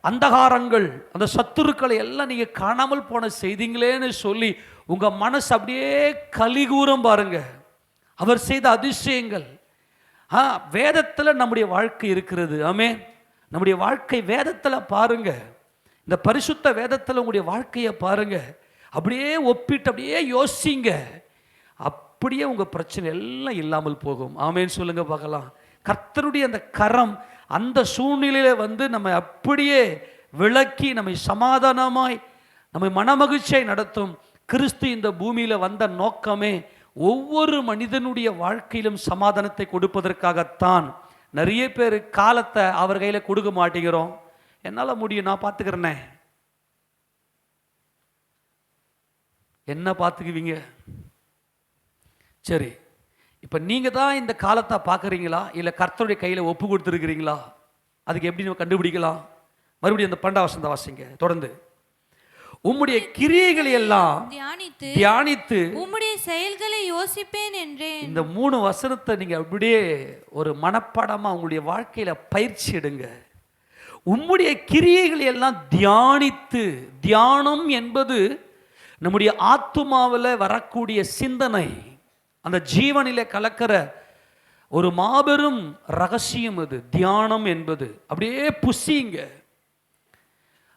அந்தகாரங்கள், அந்த சத்துருக்களை எல்லாம் நீங்கள் காணாமல் போன செய்தீங்களேன்னு சொல்லி உங்கள் மனசு அப்படியே கலிகூரம் பாருங்க. அவர் செய்த அதிசயங்கள் வேதத்தில் நம்முடைய வாழ்க்கை இருக்கிறது. ஆமே, நம்முடைய வாழ்க்கை வேதத்தில் பாருங்க. இந்த பரிசுத்த வேதத்தில் உங்களுடைய வாழ்க்கையை பாருங்க. அப்படியே ஒப்பிட்டு அப்படியே யோசிங்க. அப்படியே உங்கள் பிரச்சனை எல்லாம் இல்லாமல் போகும். ஆமேன்னு சொல்லுங்க பார்க்கலாம். கர்த்தருடைய அந்த கரம் அந்த சூழ்நிலையில வந்து நம்ம அப்படியே விளக்கி நம்மை சமாதானமாய் நம்மை மனமகிழ்ச்சியை நடத்தும். கிறிஸ்து இந்த பூமியில் வந்த நோக்கமே ஒவ்வொரு மனிதனுடைய வாழ்க்கையிலும் சமாதானத்தை கொடுப்பதற்காகத்தான். நிறைய பேர் காலத்தை அவர் கையில் கொடுக்க மாட்டேங்கிறோம். என்னால் முடியும், நான் பார்த்துக்கிறேனே. என்ன பார்த்துக்குவீங்க? சரி, இப்போ நீங்கள் தான் இந்த காலத்தை பார்க்குறீங்களா, இல்லை கர்த்தருடைய கையில் ஒப்பு கொடுத்துருக்கிறீங்களா? அதுக்கு எப்படி நம்ம கண்டுபிடிக்கலாம்? மறுபடியும் அந்த 12ஆம் வசனத்தை வாசிங்க தொடர்ந்து. உம்முடைய கிரியைகளை எல்லாம் தியானித்து உம்முடைய செயல்களை யோசிப்பேன் என்றேன். இந்த 3 வசனத்தை நீங்க அப்படியே ஒரு மனப்பாடமா உங்களுடைய வாழ்க்கையில பயிற்சி எடுங்க. உம்முடைய கிரியைகளை எல்லாம் தியானித்து. தியானம் என்பது நம்முடைய ஆத்துமாவில் வரக்கூடிய சிந்தனை, அந்த ஜீவனிலே கலக்கிற ஒரு மாபெரும் ரகசியம் அது தியானம் என்பது. அப்படியே புசிங்க.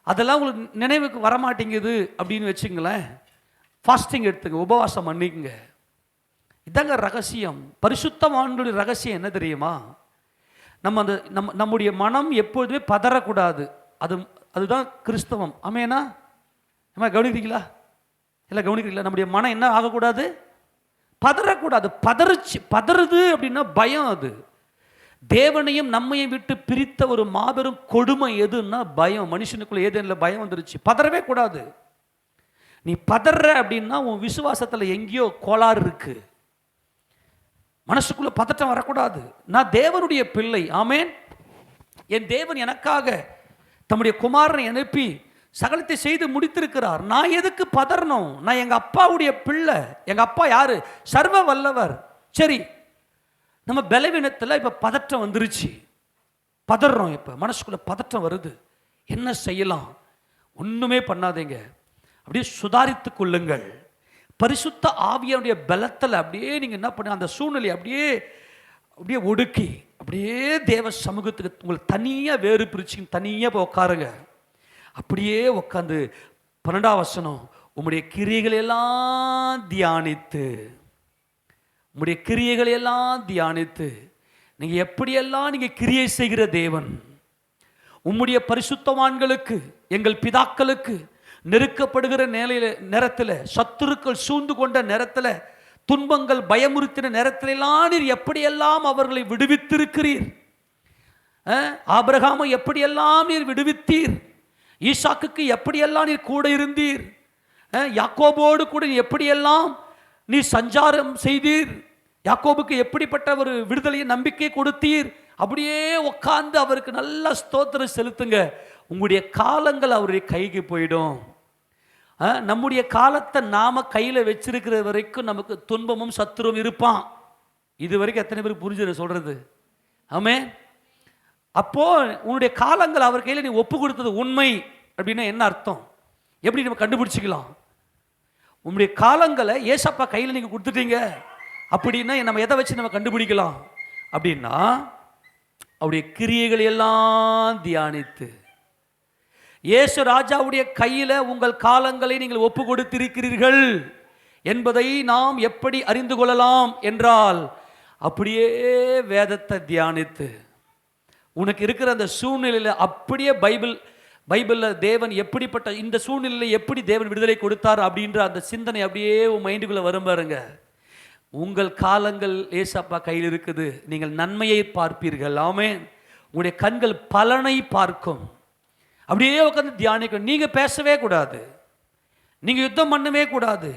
அதெல்லாம் உங்களுக்கு நினைவுக்கு வரமாட்டேங்குது அப்படின்னு வச்சுங்களேன், ஃபாஸ்டிங் எடுத்துங்க, உபவாசம் பண்ணிக்கங்க. இதாங்க ரகசியம். பரிசுத்தவான்களுடைய ரகசியம் என்ன தெரியுமா? நம்ம அந்த நம்முடைய மனம் எப்பொழுதுமே பதறக்கூடாது. அதுதான் கிறிஸ்தவம். ஆமேனா? நம்ம கவனிக்கிறீங்களா? இல்லை கவனிக்கிறீங்களா? நம்முடைய மனம் என்ன ஆகக்கூடாது? பதறக்கூடாது. பதறுது அப்படின்னா பயம். அது தேவனையும் நம்மையும் விட்டு பிரித்த ஒரு மாபெரும் கொடுமை எதுன்னா பயம். மனுஷனுக்குள்ள ஏதேனில் பயம் வந்துருச்சு. பதறவே கூடாது. நீ பதற அப்படின்னா உன் விசுவாசத்தில் எங்கேயோ கோளாறு இருக்கு. மனசுக்குள்ள பதட்டம் வரக்கூடாது. நான் தேவனுடைய பிள்ளை. ஆமேன். என் தேவன் எனக்காக தம்முடைய குமாரனை அனுப்பி சகலத்தை செய்து முடித்திருக்கிறார். நான் எதுக்கு பதறணும்? நான் எங்க அப்பாவுடைய பிள்ளை. எங்க அப்பா யாரு? சர்வ வல்லவர். சரி, நம்ம பலவீனத்தில் இப்போ பதற்றம் வந்துருச்சு, பதறோம். இப்போ மனசுக்குள்ள பதற்றம் வருது, என்ன செய்யலாம்? ஒன்றுமே பண்ணாதீங்க, அப்படியே சுதாரித்து கொள்ளுங்கள். பரிசுத்த ஆவியானுடைய பலத்தில் அப்படியே நீங்கள் என்ன பண்ண, அந்த சூழ்நிலை அப்படியே அப்படியே ஒடுக்கி அப்படியே தேவ சமூகத்துக்கு உங்களை தனியாக வேறு பிரிச்சு தனியாக போய் உட்காருங்க. அப்படியே உட்காந்து 12ஆம் வசனம், உம்முடைய கிரியைகளெல்லாம் தியானித்து, உம்முடைய கிரியைகளெல்லாம் தியானித்து, நீங்கள் எப்படியெல்லாம் நீங்கள் கிரியை செய்கிற தேவன், உம்முடைய பரிசுத்தவான்களுக்கு எங்கள் பிதாக்களுக்கு நெருக்கப்படுகிற நேரத்தில், சத்துருக்கள் சூழ்ந்து கொண்ட நேரத்தில், துன்பங்கள் பயமுறுத்தின நேரத்திலெல்லாம் நீர் எப்படியெல்லாம் அவர்களை விடுவித்திருக்கிறீர். ஆபிரகாமை எப்படியெல்லாம் நீர் விடுவித்தீர், ஈசாக்குக்கு எப்படியெல்லாம் நீர் கூட இருந்தீர், யாக்கோபோடு கூட எப்படியெல்லாம் நீர் சஞ்சாரம் செய்தீர், யாக்கோபுக்கு எப்படிப்பட்ட ஒரு விடுதலையை நம்பிக்கை கொடுத்தீர். அப்படியே உட்கார்ந்து அவருக்கு நல்ல ஸ்தோத்திரம் செலுத்துங்க. உங்களுடைய காலங்கள் அவருடைய கைக்கு போயிடும். நம்முடைய காலத்தை நாம கையில் வச்சிருக்கிற வரைக்கும் நமக்கு துன்பமும் சத்துருவும் இருப்பான். இது வரைக்கும் எத்தனை பேருக்கு புரிஞ்சு சொல்றது? ஆமென். அப்போ உன்னுடைய காலங்கள் அவர் கையில் நீ ஒப்பு கொடுத்தது உண்மை அப்படின்னா என்ன அர்த்தம்? எப்படி நம்ம கண்டுபிடிச்சிக்கலாம்? உங்களுடைய காலங்களை ஏசப்பா கையில் நீங்க கொடுத்துட்டீங்க அப்படின்னா நம்ம எதை வச்சு நம்ம கண்டுபிடிக்கலாம் அப்படின்னா, அவருடைய கிரியைகளை எல்லாம் தியானித்து, இயேசு ராஜாவுடைய கையில் உங்கள் காலங்களை நீங்கள் ஒப்பு கொடுத்திருக்கிறீர்கள் என்பதை நாம் எப்படி அறிந்து கொள்ளலாம் என்றால், அப்படியே வேதத்தை தியானித்து, உனக்கு இருக்கிற அந்த சூழ்நிலையில் அப்படியே பைபிளில் தேவன் எப்படிப்பட்ட இந்த சூழ்நிலையில் எப்படி தேவன் விடுதலை கொடுத்தார் அப்படின்ற அந்த சிந்தனை அப்படியே உன் மைண்டுக்குள்ளே வரும் பாருங்க. உங்கள் காலங்கள் ஏசப்பா கையில் இருக்குது, நீங்கள் நன்மையை பார்ப்பீர்கள். ஆமென். உங்களுடைய கண்கள் பலனை பார்க்கும். அப்படியே உட்காந்து தியானிக்கணும். நீங்கள் பேசவே கூடாது, நீங்கள் யுத்தம் பண்ணவே கூடாது.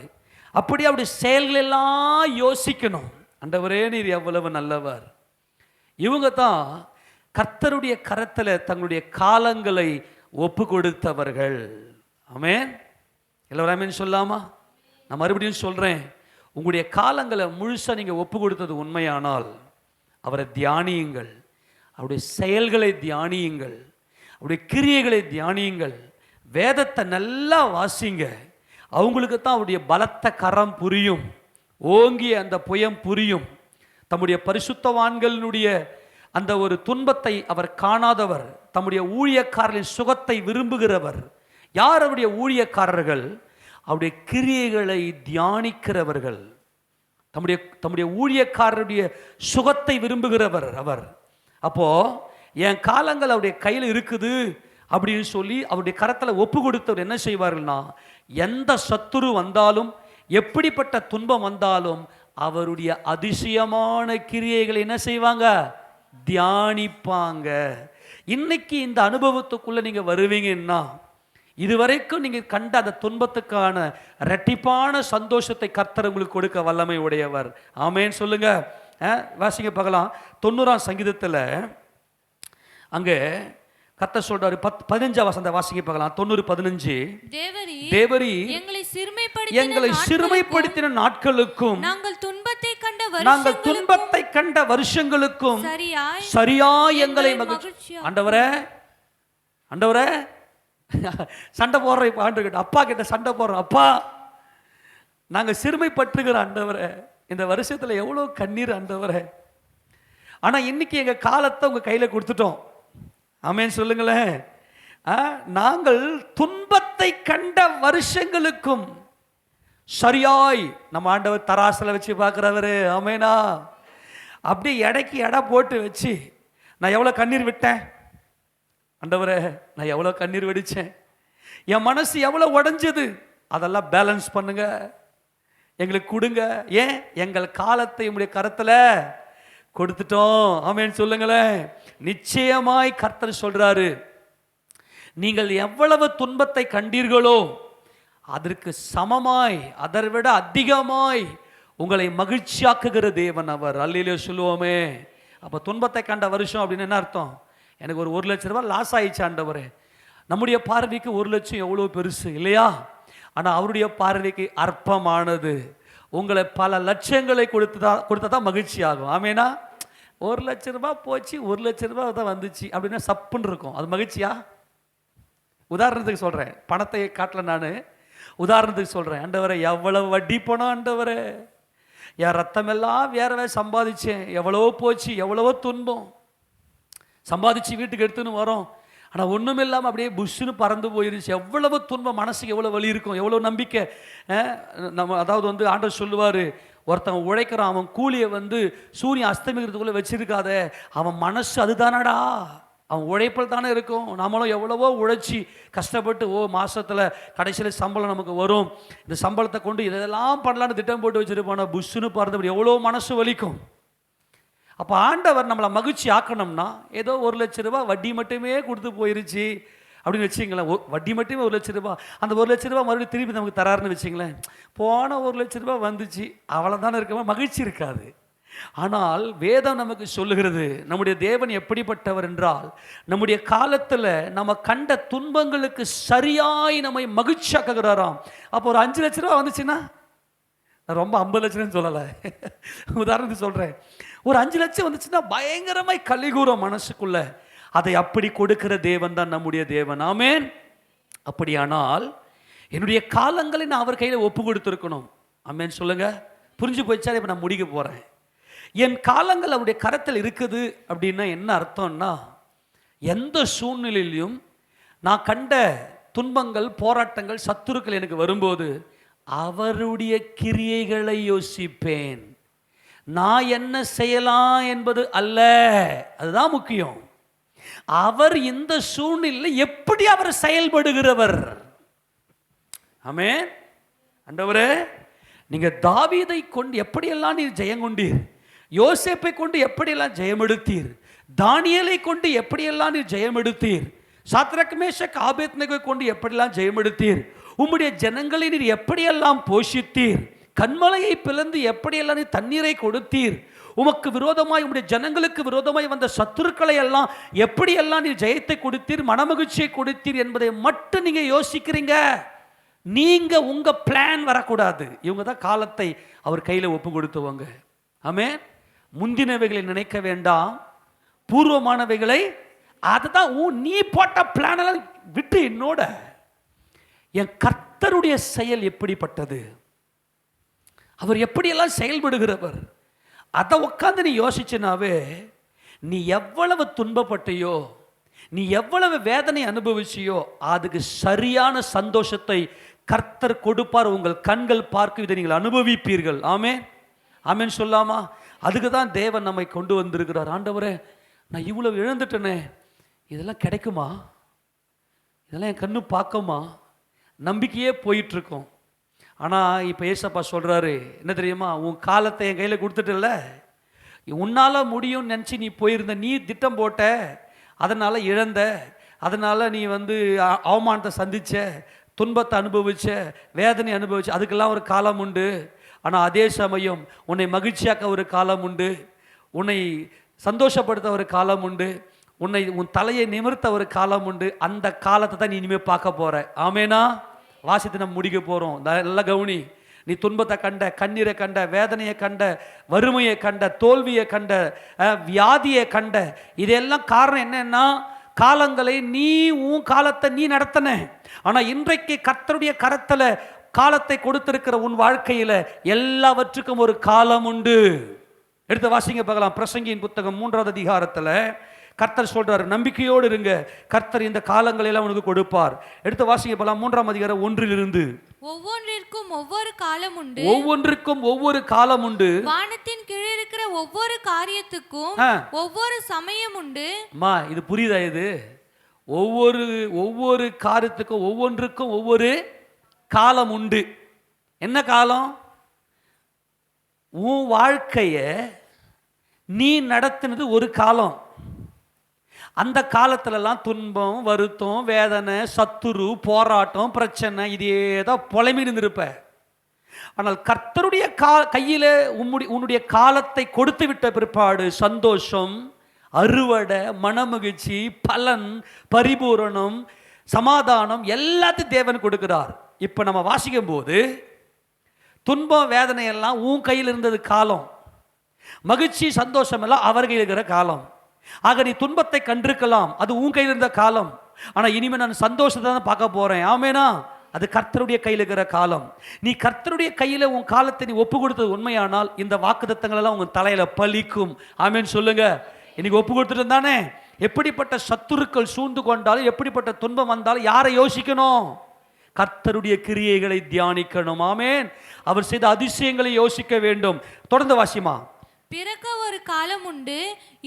அப்படியே அப்படி செயல்கள் எல்லாம் யோசிக்கணும். ஆண்டவரே நீர் எவ்வளவு நல்லவர். இவங்க தான் கர்த்தருடைய கரத்தில் தங்களுடைய காலங்களை ஒப்பு கொடுத்தவர்கள். ஆமென். எல்லாரும் ஆமென் சொல்லாமா? நான் மறுபடியும் சொல்கிறேன், உங்களுடைய காலங்களை முழுசாக நீங்கள் ஒப்பு கொடுத்தது உண்மையானால் அவரை தியானியுங்கள், அவருடைய செயல்களை தியானியுங்கள், அவருடைய கிரியைகளை தியானியுங்கள், வேதத்தை நல்லா வாசிங்க. அவங்களுக்கு தான் அவருடைய பலத்த கரம் புரியும், ஓங்கிய அந்த புயம் புரியும். தம்முடைய பரிசுத்தவான்களுடைய அந்த ஒரு துன்பத்தை அவர் காணாதவர், தம்முடைய ஊழியக்காரர்களின் சுகத்தை விரும்புகிறவர். யார் அவருடைய ஊழியக்காரர்கள்? அவருடைய கிரியைகளை தியானிக்கிறவர்கள். தம்முடைய ஊழியக்காரருடைய சுகத்தை விரும்புகிறவர் அவர். அப்போ என் காலங்கள் அவருடைய கையில் இருக்குது அப்படின்னு சொல்லி அவருடைய கரத்தில் ஒப்பு கொடுத்தவர் என்ன செய்வார்கள்னா, எந்த சத்துரு வந்தாலும் எப்படிப்பட்ட துன்பம் வந்தாலும் அவருடைய அதிசயமான கிரியைகளை என்ன செய்வாங்க? தியானிப்பாங்க. இன்னைக்கு இந்த அனுபவத்துக்குள்ள நீங்க வருவீங்கன்னா, இதுவரைக்கும் நீங்க கண்ட அந்த துன்பத்துக்கான இரட்டிப்பான சந்தோஷத்தை கர்த்தர் உங்களுக்கு கொடுக்க வல்லமை உடையவர். ஆமென் சொல்லுங்க. வாசிங்க பார்க்கலாம். 90ஆம் சங்கீதத்தில் அங்கே கர்த்தர் சொல்றாரு, 15ஆம் வசனத்தை வாசிங்க பார்க்கலாம். 90:15. தேவரீ எங்களை சிறுமைப்படுத்தின நாட்களுக்கும் நாங்கள் துன்பத்தை கண்ட வருஷங்களுக்கும் சரியாய் எங்களை மகிழ்ச்சி. ஆண்டவரே சண்டை போடுற இப்ப ஆண்டு அப்பா கிட்ட சண்டை போடுறோம். அப்பா நாங்க சிறுமைப்பட்டுகிற ஆண்டவரே, இந்த வருஷத்துல எவ்வளவு கண்ணீர் ஆண்டவரே, ஆனா இன்னைக்கு எங்க காலத்தை உங்க கையில கொடுத்துட்டோம். ஆமென் சொல்லுங்களேன். நாங்கள் துன்பத்தை கண்ட வருஷங்களுக்கும் சரியாய் நம்ம ஆண்டவர் தராசில் வச்சு பார்க்குறவரு. ஆமேனா? அப்படியே எடைக்கு எடை போட்டு வச்சு, நான் எவ்வளோ கண்ணீர் விட்டேன் ஆண்டவரே, நான் எவ்வளோ கண்ணீர் வெடித்தேன், என் மனசு எவ்வளோ உடைஞ்சது, அதெல்லாம் பேலன்ஸ் பண்ணுங்க, எங்களுக்கு கொடுங்க. ஏன்? எங்கள் காலத்தை உங்களுடைய கரத்தில் கொடுத்துட்டோம். ஆமென் சொல்லுங்களேன். நிச்சயமாய் கர்த்தர் சொல்றாரு, நீங்கள் எவ்வளவு துன்பத்தை கண்டீர்களோ அதற்கு சமமாய், அதை விட அதிகமாய் உங்களை மகிழ்ச்சியாக்குகிற தேவன் அவர். அல்லேலூயா சொல்லுவோமே. அப்போ துன்பத்தை கண்ட வருஷம் அப்படின்னு என்ன அர்த்தம்? எனக்கு ஒரு 1 லட்சம் ரூபாய் லாஸ் ஆயிடுச்சு ஆண்டவரே. நம்முடைய பார்வைக்கு 1 லட்சம் எவ்வளோ பெருசு இல்லையா? ஆனால் அவருடைய பார்வைக்கு அற்பமானது. உங்களை பல லட்சங்களை கொடுத்ததா மகிழ்ச்சி ஆகும். ஆமேனா? 1,00,000 போச்சு, 1,00,000 தான் வந்துச்சு அப்படின்னா சப்புன்னு இருக்கும். அது மகிழ்ச்சியா? உதாரணத்துக்கு சொல்கிறேன், பணத்தை காட்டல, நான் உதாரணத்துக்கு சொல்கிறேன். ஆண்டவரே எவ்வளவு வட்டி பணம் ஆண்டவரே, என் ரத்தமெல்லாம் வேறவே சம்பாதிச்சேன், எவ்வளவோ போச்சு, எவ்வளவோ துன்பம் சம்பாதிச்சு வீட்டுக்கு எடுத்துன்னு வரோம், ஆனால் ஒன்றும் இல்லாமல் அப்படியே புஷ்ஷுன்னு பறந்து போயிருச்சு. எவ்வளவு துன்பம், மனசுக்கு எவ்வளோ வலி இருக்கும், எவ்வளோ நம்பிக்கை. நம்ம அதாவது வந்து ஆண்டவர் சொல்லுவார், ஒருத்தன் உழைக்கிறான், அவன் கூலியை வந்து சூரியன் அஸ்தமிக்கிறதுக்குள்ளே வச்சிருக்காத, அவன் மனசு அதுதானடா, அவன் உழைப்பில் தானே இருக்கும். நம்மளும் எவ்வளவோ உழைச்சி கஷ்டப்பட்டு மாதத்தில் கடைசியில் சம்பளம் நமக்கு வரும், இந்த சம்பளத்தை கொண்டு இதெல்லாம் பண்ணலான்னு திட்டம் போட்டு வச்சுருப்பானா புஷ்ஷுன்னு பறந்து எவ்வளோ மனசு வலிக்கும். அப்போ ஆண்டவர் நம்மளை மகிழ்ச்சி ஆக்கணும்னா ஏதோ 1,00,000 வட்டி மட்டுமே கொடுத்து போயிருச்சு அப்படின்னு வச்சுங்களேன். வட்டி மட்டுமே 1,00,000, அந்த 1,00,000 மறுபடியும் திருப்பி நமக்கு தராருன்னு வச்சுங்களேன். போன 1,00,000 வந்துச்சு, அவ்வளோதானே இருக்க, மகிழ்ச்சி இருக்காது. ஆனால் வேதம் நமக்கு சொல்லுகிறது, நம்முடைய தேவன் எப்படிப்பட்டவர் என்றால், நம்முடைய காலத்தில் நம்ம கண்ட துன்பங்களுக்கு சரியாய் நம்மை மகிழ்ச்சியாக்குகிறாராம். அப்போ ஒரு 5,00,000 வந்துச்சுன்னா, நான் ரொம்ப 50,00,000 சொல்லலை, உதாரணத்துக்கு சொல்கிறேன், ஒரு 5,00,000 வந்துச்சுன்னா பயங்கரமாய் கலிகூறும் மனசுக்குள்ள. அதை அப்படி கொடுக்கிற தேவன் தான் நம்முடைய தேவன். ஆமென். அப்படியானால் என்னுடைய காலங்களை நான் அவர் கையில் ஒப்பு கொடுத்துருக்கணும். ஆமென் சொல்லுங்க. புரிஞ்சு போயிச்சா? இப்போ நான் முடிக்க போகிறேன். என் காலங்கள் அவருடைய கரத்தில் இருக்குது அப்படின்னா என்ன அர்த்தம்னா, எந்த சூழ்நிலையிலும் நான் கண்ட துன்பங்கள், போராட்டங்கள், சத்துருக்கள் எனக்கு வரும்போது அவருடைய கிரியைகளை யோசிப்பேன். நான் என்ன செய்யலாம் என்பது அல்ல, அதுதான் முக்கியம். அவர் இந்த சூழ்நிலையில் எப்படி அவர் செயல்படுகிறவர். ஆமென். ஆண்டவரே, நீங்க தாவீதை கொண்டு எப்படியெல்லாம் நீர் ஜெயங்கொண்டீர், யோசேப்பை கொண்டு எப்படியெல்லாம் ஜெயமெடுத்தீர், தானியேலை கொண்டு எப்படியெல்லாம் நீர் ஜெயமெடுத்தீர், சாத்ரக் மேஷக் ஆபேத்நேகோவை கொண்டு எப்படியெல்லாம் ஜெயமெடுத்தீர், உம்முடைய ஜனங்களை நீர் எப்படியெல்லாம் போஷித்தீர், கண்மலையை பிளந்து எப்படியெல்லாம் நீர் தண்ணீரை கொடுத்தீர், உமக்கு விரோதமாய் உம்முடைய ஜனங்களுக்கு விரோதமாய் வந்த சத்துருக்களை எல்லாம் எப்படியெல்லாம் நீர் ஜெயத்தை கொடுத்தீர், மனமகிழ்ச்சியை கொடுத்தீர் என்பதை மட்டும் நீங்க யோசிக்கிறீங்க. நீங்க உங்க பிளான் வரக்கூடாது. இவங்க தான் காலத்தை அவர் கையில ஒப்பு கொடுத்தவங்க. ஆமென். முந்தினவைகளை நினைக்க வேண்டாம், பூர்வமானவைகளை, அதுதான் நீ போட்ட பிளான் எல்லாம் விட்டு என்னோட என் கர்த்தருடைய செயல் எப்படிப்பட்டது, அவர் எப்படியெல்லாம் செயல்படுகிறவர், அதை உட்காந்து நீ யோசிச்சுனாவே நீ எவ்வளவு துன்பப்பட்டையோ, நீ எவ்வளவு வேதனை அனுபவிச்சியோ அதுக்கு சரியான சந்தோஷத்தை கர்த்தர் கொடுப்பார். உங்கள் கண்கள் பார்க்க இதை நீங்கள் அனுபவிப்பீர்கள். ஆமென். ஆமென் சொல்லாமா? அதுக்கு தான் தேவன் நம்மை கொண்டு வந்திருக்கிறார். ஆண்டவரே, நான் இவ்வளவு இழந்துட்டேனே, இதெல்லாம் கிடைக்குமா, இதெல்லாம் என் கண்ணு பார்க்குமா, நம்பிக்கையே போயிட்டு இருக்கோம். ஆனால் இப்போ ஏசப்பா சொல்கிறாரு என்ன தெரியுமா, உன் காலத்தை என் கையில் கொடுத்துட்டல, உன்னால் முடியும்னு நினச்சி நீ போயிருந்த, நீ திட்டம் போட்ட, அதனால் இழந்த, அதனால் நீ வந்து அவமானத்தை சந்திச்ச, துன்பத்தை அனுபவிச்ச, வேதனை அனுபவிச்ச, அதுக்கெல்லாம் ஒரு காலம் உண்டு. ஆனால் அதே சமயம் உன்னை மகிழ்ச்சியாக்க ஒரு காலம் உண்டு, உன்னை சந்தோஷப்படுத்த ஒரு காலம் உண்டு, உன் தலையை நிமிர்த்த ஒரு காலம் உண்டு. அந்த காலத்தை தான் நீ இனிமேல் பார்க்க போற. ஆமேனா? வாசித்து நம்ம முடிக்க போகிறோம். நல்ல கவுனி. நீ துன்பத்தை கண்ட, கண்ணீரை கண்ட, வேதனையை கண்ட, வறுமையை கண்ட, தோல்வியை கண்ட, வியாதியை கண்ட, இதெல்லாம் காரணம் என்னன்னா, காலங்களை நீ உன் காலத்தை நீ நடத்தின. ஆனால் இன்றைக்கு கர்த்தருடைய கரத்தில் காலத்தை கொடுத்திருக்கிற உன் வாழ்க்கையில் எல்லாவற்றுக்கும் ஒரு காலம் உண்டு. எடுத்து வாசிங்க பார்க்கலாம். பிரசங்கியின் புத்தகம் 3வது அதிகாரத்தில் கர்த்தர் சொல்றார், நம்பிக்கையோடு இருங்க, கர்த்தர் இந்த காலங்களை எல்லாம் உனக்கு கொடுப்பார். எடுத்து வாசிங்க பார்க்கலாம். 3ஆம் அதிகாரம் 1
ஒவ்வொன்றிற்கும் ஒவ்வொரு காலம் உண்டு,
ஒவ்வொன்றுக்கும் ஒவ்வொரு காலம் உண்டு,
வானத்தின் கீழ் இருக்கிற ஒவ்வொரு காரியத்துக்கும் ஒவ்வொரு சமயம் உண்டு.
அம்மா, இது புரியுதா? இது ஒவ்வொரு காரியத்துக்கும் ஒவ்வொன்றுக்கும் ஒவ்வொரு காலம் உண்டு. என்ன காலம்? உன் வாழ்க்கைய நீ நடத்தினது ஒரு காலம். அந்த காலத்துலலாம் துன்பம், வருத்தம், வேதனை, சத்துரு, போராட்டம், பிரச்சனை, இதே தான் புலம்பி இருந்திருப்ப. ஆனால் கர்த்தருடைய கையில் உன்னுடைய காலத்தை கொடுத்து விட்ட பிற்பாடு சந்தோஷம், அறுவடை, மனமகிழ்ச்சி, பலன், பரிபூரணம், சமாதானம் எல்லாத்தையும் தேவன் கொடுக்கிறார். இப்போ நம்ம வாசிக்கும் போது துன்பம், வேதனை எல்லாம் உன் கையில் இருந்தது காலம். மகிழ்ச்சி சந்தோஷம் எல்லாம் அவர் கையில் இருக்கிற காலம். ஆக நீ துன்பத்தை கண்டிருக்கலாம், அது உன் கையில் இருந்த காலம். ஆனா இனிமே நான் சந்தோஷத்தை தான் பார்க்க போறேன். ஆமேனா? அது கர்த்தருடைய கையில் இருக்கிற காலம். நீ கர்த்தருடைய கையில உன் காலத்தை நீ ஒப்பு கொடுத்தது உண்மையானால் இந்த வாக்குத்தத்தங்கள் எல்லாம் உங்க தலையில பலிக்கும். ஆமேன் சொல்லுங்க. இன்னைக்கு ஒப்பு கொடுத்துட்டு தானே, எப்படிப்பட்ட சத்துருக்கள் சூழ்ந்து கொண்டாலும், எப்படிப்பட்ட துன்பம் வந்தாலும் யாரை யோசிக்கணும்? கர்த்தருடைய கிரியைகளை தியானிக்கணும். ஆமேன். அவர் செய்த அதிசயங்களை யோசிக்க வேண்டும். தொடர்ந்து வாசிமா.
பிறக்க ஒரு காலம் உண்டு,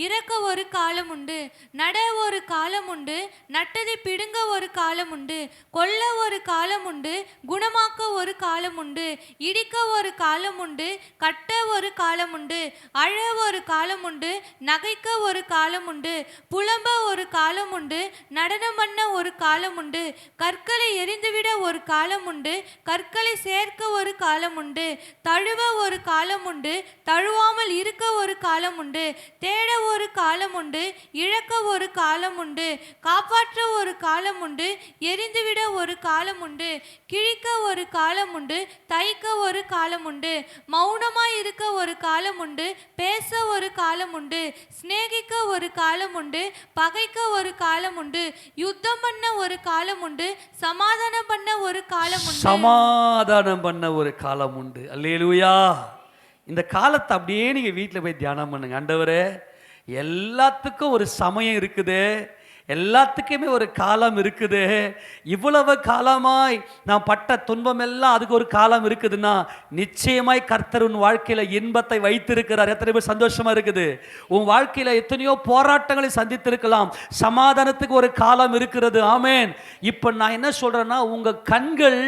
இறக்க ஒரு காலம் உண்டு, நட ஒரு காலம் உண்டு, நட்டதை பிடுங்க ஒரு காலம் உண்டு, கொல்ல ஒரு காலம் உண்டு, குணமாக்க ஒரு காலம் உண்டு, இடிக்க ஒரு காலம் உண்டு, கட்ட ஒரு காலம் உண்டு, அழ ஒரு காலம் உண்டு, நகைக்க ஒரு காலம் உண்டு, புலம்ப ஒரு காலம் உண்டு, நடனம் பண்ண ஒரு காலம் உண்டு, கற்களை எரிந்துவிட ஒரு காலம் உண்டு, கற்களை சேர்க்க ஒரு காலம் உண்டு, தழுவ ஒரு காலம் உண்டு, தழுவாமல் இருக்க ஒரு காலம் உண்டு, தேட ஒரு காலம் உண்டு, இழக்க ஒரு காலம் உண்டு, காப்பாற்ற ஒரு காலம் உண்டு, எரிந்துவிட ஒரு காலம் உண்டு, கிழிக்க ஒரு காலம் உண்டு, தைக்க ஒரு காலம் உண்டு, மௌனமாய் இருக்க ஒரு காலம் உண்டு, பேச ஒரு காலம் உண்டு, சிநேகிக்க ஒரு காலம் உண்டு, பகைக்க ஒரு காலம் உண்டு, யுத்தம் பண்ண ஒரு காலம் உண்டு, சமாதானம் பண்ண ஒரு காலம் உண்டு.
சமாதானம் பண்ண ஒரு காலம் உண்டு. அல்லேலூயா. இந்த காலத்தை அப்படியே நீங்க வீட்டில் போய் தியானம் பண்ணுங்க. ஆண்டவரே, எல்லாத்துக்கும் ஒரு சமயம் இருக்குது, எல்லாத்துக்குமே ஒரு காலம் இருக்குது. இவ்வளவு காலமாய் நான் பட்ட துன்பம் எல்லாம் அதுக்கு ஒரு காலம் இருக்குதுன்னா நிச்சயமாய் கர்த்தர் உன் வாழ்க்கையில இன்பத்தை வைத்திருக்கிறார். எத்தனை பேர் சந்தோஷமா இருக்குது? உன் வாழ்க்கையில எத்தனையோ போராட்டங்களை சந்தித்திருக்கலாம், சமாதானத்துக்கு ஒரு காலம் இருக்கிறது. ஆமேன். இப்ப நான் என்ன சொல்றேன்னா, உங்க கண்கள்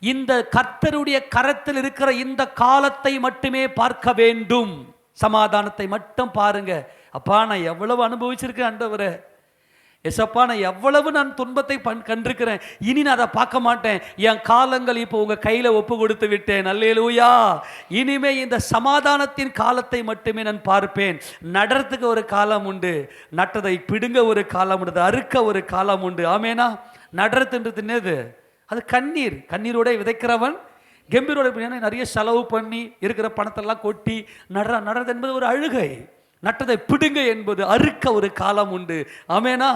இந்த கர்த்தருடைய கரத்தில் இருக்கிற இந்த காலத்தை மட்டுமே பார்க்க வேண்டும். சமாதானத்தை மட்டும் பாருங்க. அப்பா, நான் எவ்வளவு அனுபவிச்சிருக்கேன் ஆண்டவரே, எசப்பா, நான் எவ்வளவு நான் துன்பத்தை கண்டிருக்கிறேன், இனி நான் அதை பார்க்க மாட்டேன். என் காலங்கள் இப்போ உங்க கையில ஒப்பு கொடுத்து விட்டேன். அல்லேலூயா. இனிமே இந்த சமாதானத்தின் காலத்தை மட்டுமே நான் பார்ப்பேன். நடறதுக்கு ஒரு காலம் உண்டு, நட்டதை பிடுங்க ஒரு காலம் உண்டு, அறுக்க ஒரு காலம் உண்டு. ஆமேனா? நடுறதுன்றது என்னது? அது கண்ணீர். கண்ணீரோட விதைக்கிறவன் கம்பீரோட. நிறைய செலவு பண்ணி இருக்கிற பணத்தெல்லாம் கொட்டி நடுறது என்பது ஒரு அழுகை. நட்டதை பிடுங்க என்பது அறுக்க ஒரு காலம் உண்டு. ஆமேனா?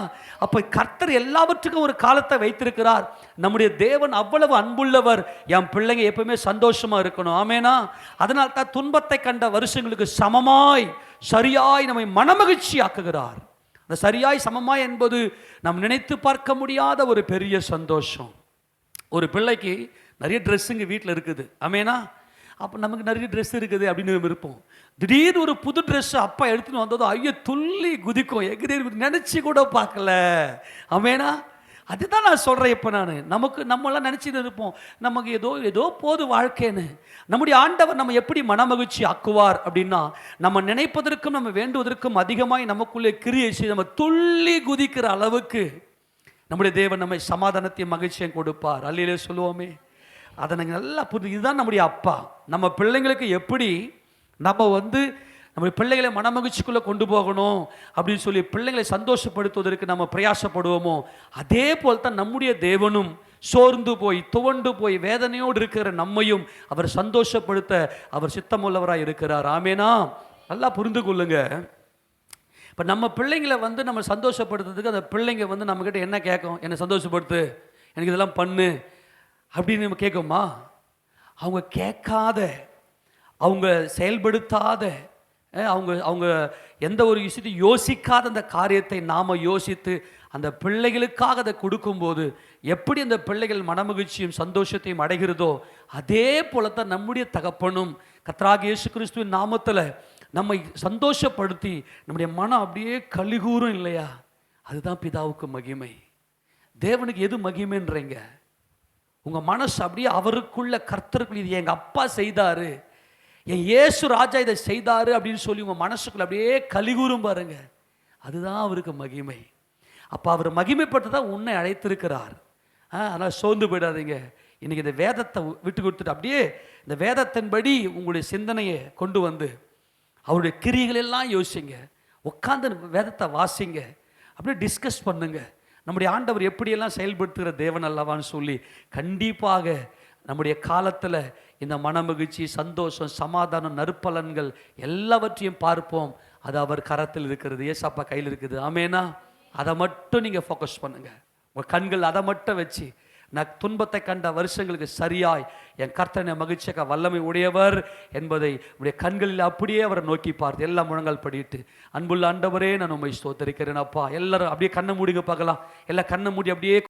அப்ப கர்த்தர் எல்லாவற்றுக்கும் ஒரு காலத்தை வைத்திருக்கிறார். நம்முடைய தேவன் அவ்வளவு அன்புள்ளவர். என் பிள்ளைங்க எப்பவுமே சந்தோஷமா இருக்கணும். ஆமேனா? அதனால் தான் துன்பத்தை கண்ட வருஷங்களுக்கு சமமாய் சரியாய் நம்மை மனமகிழ்ச்சி ஆக்குகிறார். அந்த சரியாய் சமமாய் என்பது நாம் நினைத்து பார்க்க முடியாத ஒரு பெரிய சந்தோஷம். ஒரு பிள்ளைக்கு நிறைய ட்ரெஸ்ஸுங்க வீட்டில் இருக்குது. ஆமேனா? அப்போ நமக்கு நிறைய ட்ரெஸ் இருக்குது அப்படின்னு இருப்போம். திடீர்னு ஒரு புது ட்ரெஸ் அப்பா எடுத்துன்னு வந்ததும் ஐயோ துள்ளி குதிக்கும், எகிரி நினச்சி கூட பார்க்கல. ஆமேனா? அதுதான் நான் சொல்கிறேன். இப்போ நம்மளாம் நினச்சிட்டு இருப்போம், நமக்கு ஏதோ போது வாழ்க்கைன்னு. நம்முடைய ஆண்டவர் நம்ம எப்படி மனமகிழ்ச்சி ஆக்குவார் அப்படின்னா, நம்ம நினைப்பதற்கும் நம்ம வேண்டுவதற்கும் அதிகமாய் நமக்குள்ளே கிரியை செய்து நம்ம துள்ளி குதிக்கிற அளவுக்கு நம்முடைய தேவன் நம்மை சமாதானத்தையும் மகிழ்ச்சியும் கொடுப்பார். அல்லையிலே சொல்லுவோமே. அதை நாங்கள் நல்லா புரிஞ்சு, இதுதான் நம்முடைய அப்பா. நம்ம பிள்ளைங்களுக்கு எப்படி நம்ம நம்முடைய பிள்ளைகளை மனமகிழ்ச்சிக்குள்ளே கொண்டு போகணும் அப்படின்னு சொல்லி பிள்ளைங்களை சந்தோஷப்படுத்துவதற்கு நம்ம பிரயாசப்படுவோமோ, அதே போல் தான் நம்முடைய தேவனும் சோர்ந்து போய் துவண்டு போய் வேதனையோடு இருக்கிற நம்மையும் அவர் சந்தோஷப்படுத்த அவர் சித்தமுள்ளவராக இருக்கிறார். ஆமேனா? நல்லா புரிந்து கொள்ளுங்க. இப்போ நம்ம பிள்ளைங்களை நம்ம சந்தோஷப்படுத்துறதுக்கு அந்த பிள்ளைங்க நம்மக்கிட்ட என்ன கேட்கும்? என்னை சந்தோஷப்படுத்து, எனக்கு இதெல்லாம் பண்ணு அப்படின்னு நம்ம கேட்குமா? அவங்க கேட்காத, அவங்க செயல்படுத்தாத, அவங்க எந்த ஒரு விஷயத்தையும் யோசிக்காத அந்த காரியத்தை நாம் யோசித்து அந்த பிள்ளைகளுக்காக அதை கொடுக்கும்போது எப்படி அந்த பிள்ளைகள் மனமகிழ்ச்சியும் சந்தோஷத்தையும் அடைகிறதோ அதே போலத்தான் நம்முடைய தகப்பனும் கர்த்தராகிய இயேசு கிறிஸ்துவின் நாமத்தில் நம்மை சந்தோஷப்படுத்தி நம்முடைய மனம் அப்படியே கலிகூறும் இல்லையா? அதுதான் பிதாவுக்கு மகிமை. தேவனுக்கு எது மகிமைன்றீங்க? உங்கள் மனசு அப்படியே அவருக்குள்ள கர்த்தருக்குள்ள, இது எங்கள் அப்பா செய்தாரு, என் இயேசு ராஜா இதை செய்தாரு அப்படின்னு சொல்லி உங்கள் மனசுக்குள்ள அப்படியே கலிகூறும் பாருங்க. அதுதான் அவருக்கு மகிமை. அப்போ அவர் மகிமைப்பட்டு தான் உன்னை அழைத்திருக்கிறார். அதனால் சோர்ந்து போயிடாதீங்க. இன்னைக்கு இந்த வேதத்தை விட்டு கொடுத்துட்டு அப்படியே இந்த வேதத்தின்படி உங்களுடைய சிந்தனையை கொண்டு வந்து அவருடைய கிரியைகளெல்லாம் யோசிங்க. உட்காந்து வேதத்தை வாசிங்க, அப்படியே டிஸ்கஸ் பண்ணுங்க. நம்முடைய ஆண்டவர் எப்படியெல்லாம் செயல்படுத்துகிற தேவன் அல்லவான்னு சொல்லி கண்டிப்பாக நம்முடைய காலத்தில் இந்த மனமகிழ்ச்சி, சந்தோஷம், சமாதானம், நற்பலன்கள் எல்லாவற்றையும் பார்ப்போம். அது அவர் கரத்தில் இருக்கிறது, ஏசப்பா கையில் இருக்குது. ஆமேனா? அதை மட்டும் நீங்கள் ஃபோக்கஸ் பண்ணுங்க. உங்கள் கண்கள் அதை மட்டும் வச்சு, நான் துன்பத்தை கண்ட வருஷங்களுக்கு சரியாய் என் கர்த்தனை மகிழ்ச்சியாக வல்லமை உடையவர் என்பதை உடைய கண்களில் அப்படியே அவரை நோக்கி பார்த்து எல்லா முழங்கால் படிட்டு, அன்புள்ள ஆண்டவரே நான் உண்மை ஸ்தோத்தரிக்கிறேன் அப்பா. எல்லாரும் அப்படியே கண்ணை மூடிங்க பார்க்கலாம். எல்லாம் கண்ணை மூடி அப்படியே